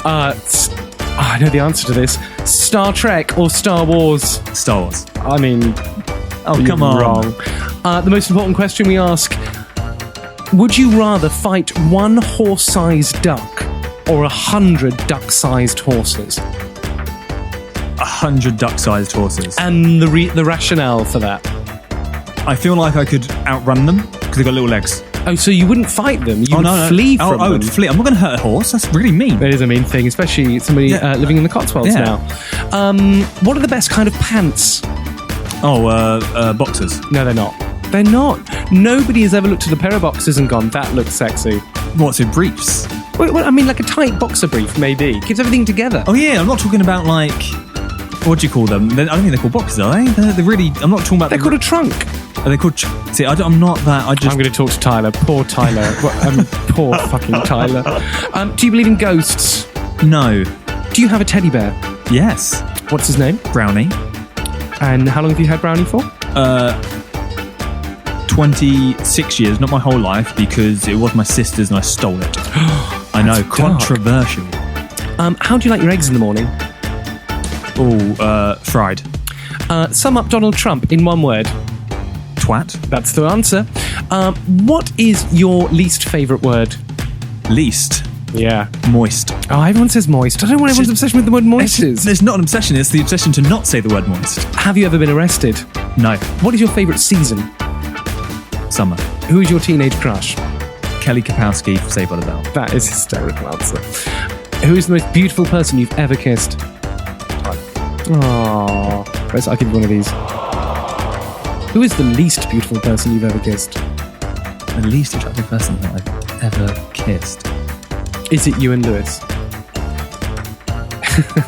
Speaker 1: I know the answer to this. Star Trek or Star Wars?
Speaker 2: Star Wars.
Speaker 1: I mean...
Speaker 2: Oh, come on.
Speaker 1: Wrong. The most important question we ask, would you rather fight one horse-sized duck or 100 duck-sized horses?
Speaker 2: 100 duck-sized horses.
Speaker 1: And the rationale for that?
Speaker 2: I feel like I could outrun them because they've got little legs.
Speaker 1: Oh, so you wouldn't fight them? You would flee from them?
Speaker 2: Flee. I'm not going to hurt a horse. That's really mean.
Speaker 1: It is a mean thing, especially somebody living in the Cotswolds now. What are the best kind of pants?
Speaker 2: Boxers.
Speaker 1: No, they're not. They're not. Nobody has ever looked at a pair of boxers and gone, that looks sexy.
Speaker 2: What's it, briefs?
Speaker 1: Well, I mean, like a tight boxer brief, maybe. Keeps everything together.
Speaker 2: Oh, yeah. I'm not talking about, like... What do you call them? I don't think they're called boxers, are they? They're really... I'm not talking about...
Speaker 1: They're called a trunk.
Speaker 2: Are they called... See, I'm not that...
Speaker 1: I'm going to talk to Tyler. Poor Tyler. Poor fucking Tyler. Do you believe in ghosts?
Speaker 2: No.
Speaker 1: Do you have a teddy bear?
Speaker 2: Yes.
Speaker 1: What's his name?
Speaker 2: Brownie.
Speaker 1: And how long have you had Brownie for?
Speaker 2: 26 years, not my whole life, because it was my sister's and I stole it. I know,
Speaker 1: dark.
Speaker 2: Controversial.
Speaker 1: How do you like your eggs in the morning?
Speaker 2: Fried.
Speaker 1: Sum up Donald Trump in one word.
Speaker 2: Twat.
Speaker 1: That's the answer. What is your least favourite word?
Speaker 2: Least?
Speaker 1: Yeah.
Speaker 2: Moist.
Speaker 1: Oh, everyone says moist. I don't know what everyone's obsession with the word moist is.
Speaker 2: There's not an obsession, it's the obsession to not say the word moist.
Speaker 1: Have you ever been arrested?
Speaker 2: No.
Speaker 1: What is your favourite season?
Speaker 2: Summer.
Speaker 1: Who is your teenage crush?
Speaker 2: Kelly Kapowski from Saved by the Bell.
Speaker 1: That is a hysterical answer. Who is the most beautiful person you've ever kissed? Aww. I'll give you one of these. Who is the least beautiful person you've ever kissed?
Speaker 2: The least attractive person that I've ever kissed.
Speaker 1: Is it you and Lewis?
Speaker 2: I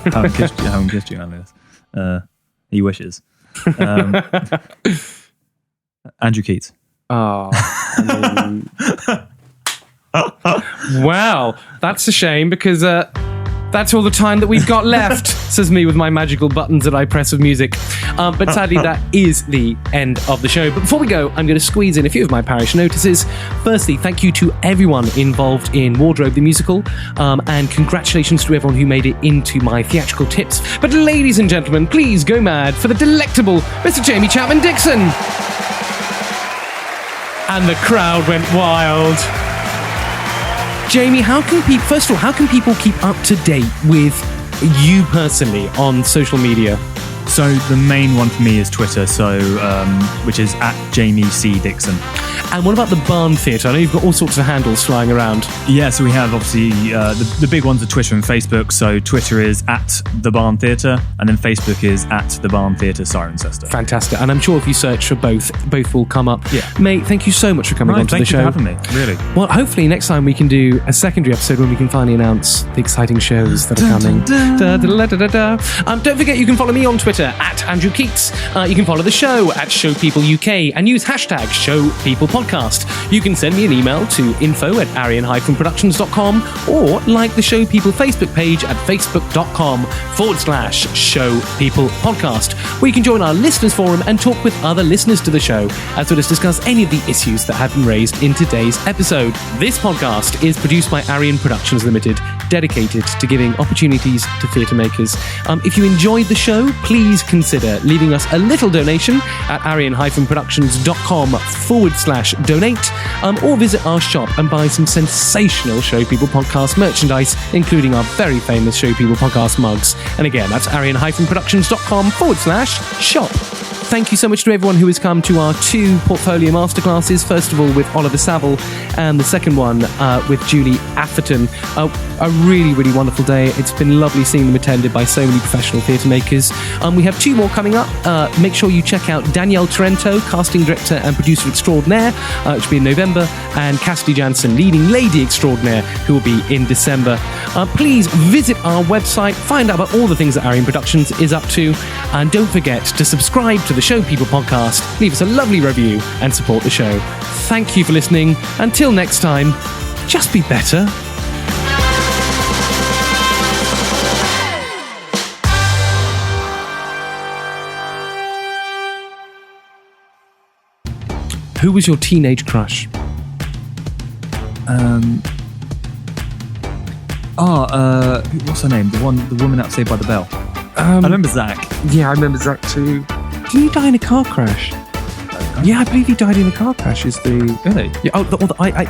Speaker 2: haven't kissed you and Lewis. He wishes. Andrew Keates.
Speaker 1: Oh, wow, that's a shame because that's all the time that we've got left, says me with my magical buttons that I press with music. But sadly, that is the end of the show. But before we go, I'm going to squeeze in a few of my parish notices. Firstly, thank you to everyone involved in Wardrobe the Musical, and congratulations to everyone who made it into my theatrical tips. But ladies and gentlemen, please go mad for the delectable Mr. Jamie Chapman Dixon. And the crowd went wild. Jamie, how can people keep up to date with you personally on social media?
Speaker 2: So the main one for me is Twitter, which is @JamieC.Dixon.
Speaker 1: And what about the Barn Theatre? I know you've got all sorts of handles flying around.
Speaker 2: Yeah, so we have obviously the big ones are Twitter and Facebook. So Twitter is @The Theatre, and then Facebook is @The Theatre Cirencester.
Speaker 1: Fantastic. And I'm sure if you search for both will come up.
Speaker 2: Yeah.
Speaker 1: Mate, thank you so much for coming on to the show.
Speaker 2: Thank you for having me, really.
Speaker 1: Well, hopefully next time we can do a secondary episode when we can finally announce the exciting shows that are coming. Don't forget, you can follow me on Twitter @Andrew Keates. You can follow the show @ShowPeopleUK and use #ShowPeoplePodcast. You can send me an email to info@arian-productions.com or like the Show People Facebook page at facebook.com/ShowPeoplePodcast, where you can join our listeners forum and talk with other listeners to the show, as well as discuss any of the issues that have been raised in today's episode. This podcast is produced by Arian Productions Limited, dedicated to giving opportunities to theatre makers. If you enjoyed the show, please consider leaving us a little donation at arian-productions.com/donate, or visit our shop and buy some sensational Show People Podcast merchandise, including our very famous Show People Podcast mugs. And again, that's arian-productions.com/shop. Thank you so much to everyone who has come to our 2 portfolio masterclasses. First of all, with Oliver Saville, and the second one with Julie Atherton. A really, really wonderful day. It's been lovely seeing them attended by so many professional theatre makers. We have 2 more coming up. Make sure you check out Danielle Torrento, casting director and producer extraordinaire, which will be in November, and Cassidy Jansen, leading lady extraordinaire, who will be in December. Please visit our website, find out about all the things that Arian Productions is up to, and don't forget to subscribe to the Show People podcast, leave us a lovely review, and support the show. Thank you for listening. Until next time, just be better. Who was your teenage crush?
Speaker 2: What's her name? The woman out Saved by the Bell. I remember Zach.
Speaker 12: Yeah, I remember Zach too. Did he die in a car crash? Yeah, I believe he died in a car crash.
Speaker 2: Really?
Speaker 12: Yeah.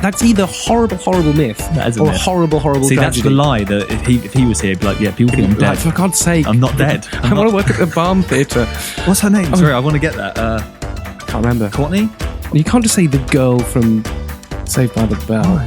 Speaker 12: That's either horrible myth
Speaker 2: that is a
Speaker 12: or
Speaker 2: myth.
Speaker 12: horrible
Speaker 2: See,
Speaker 12: tragedy.
Speaker 2: That's the lie that if he was here, he'd be like, yeah, people think I'm dead.
Speaker 12: Like, for God's sake,
Speaker 2: I'm not dead.
Speaker 12: I want to work at the Barn Theatre.
Speaker 2: What's her name? Sorry, I want to get that.
Speaker 12: I can't remember.
Speaker 2: Courtney?
Speaker 12: You can't just say the girl from Saved by the Bell.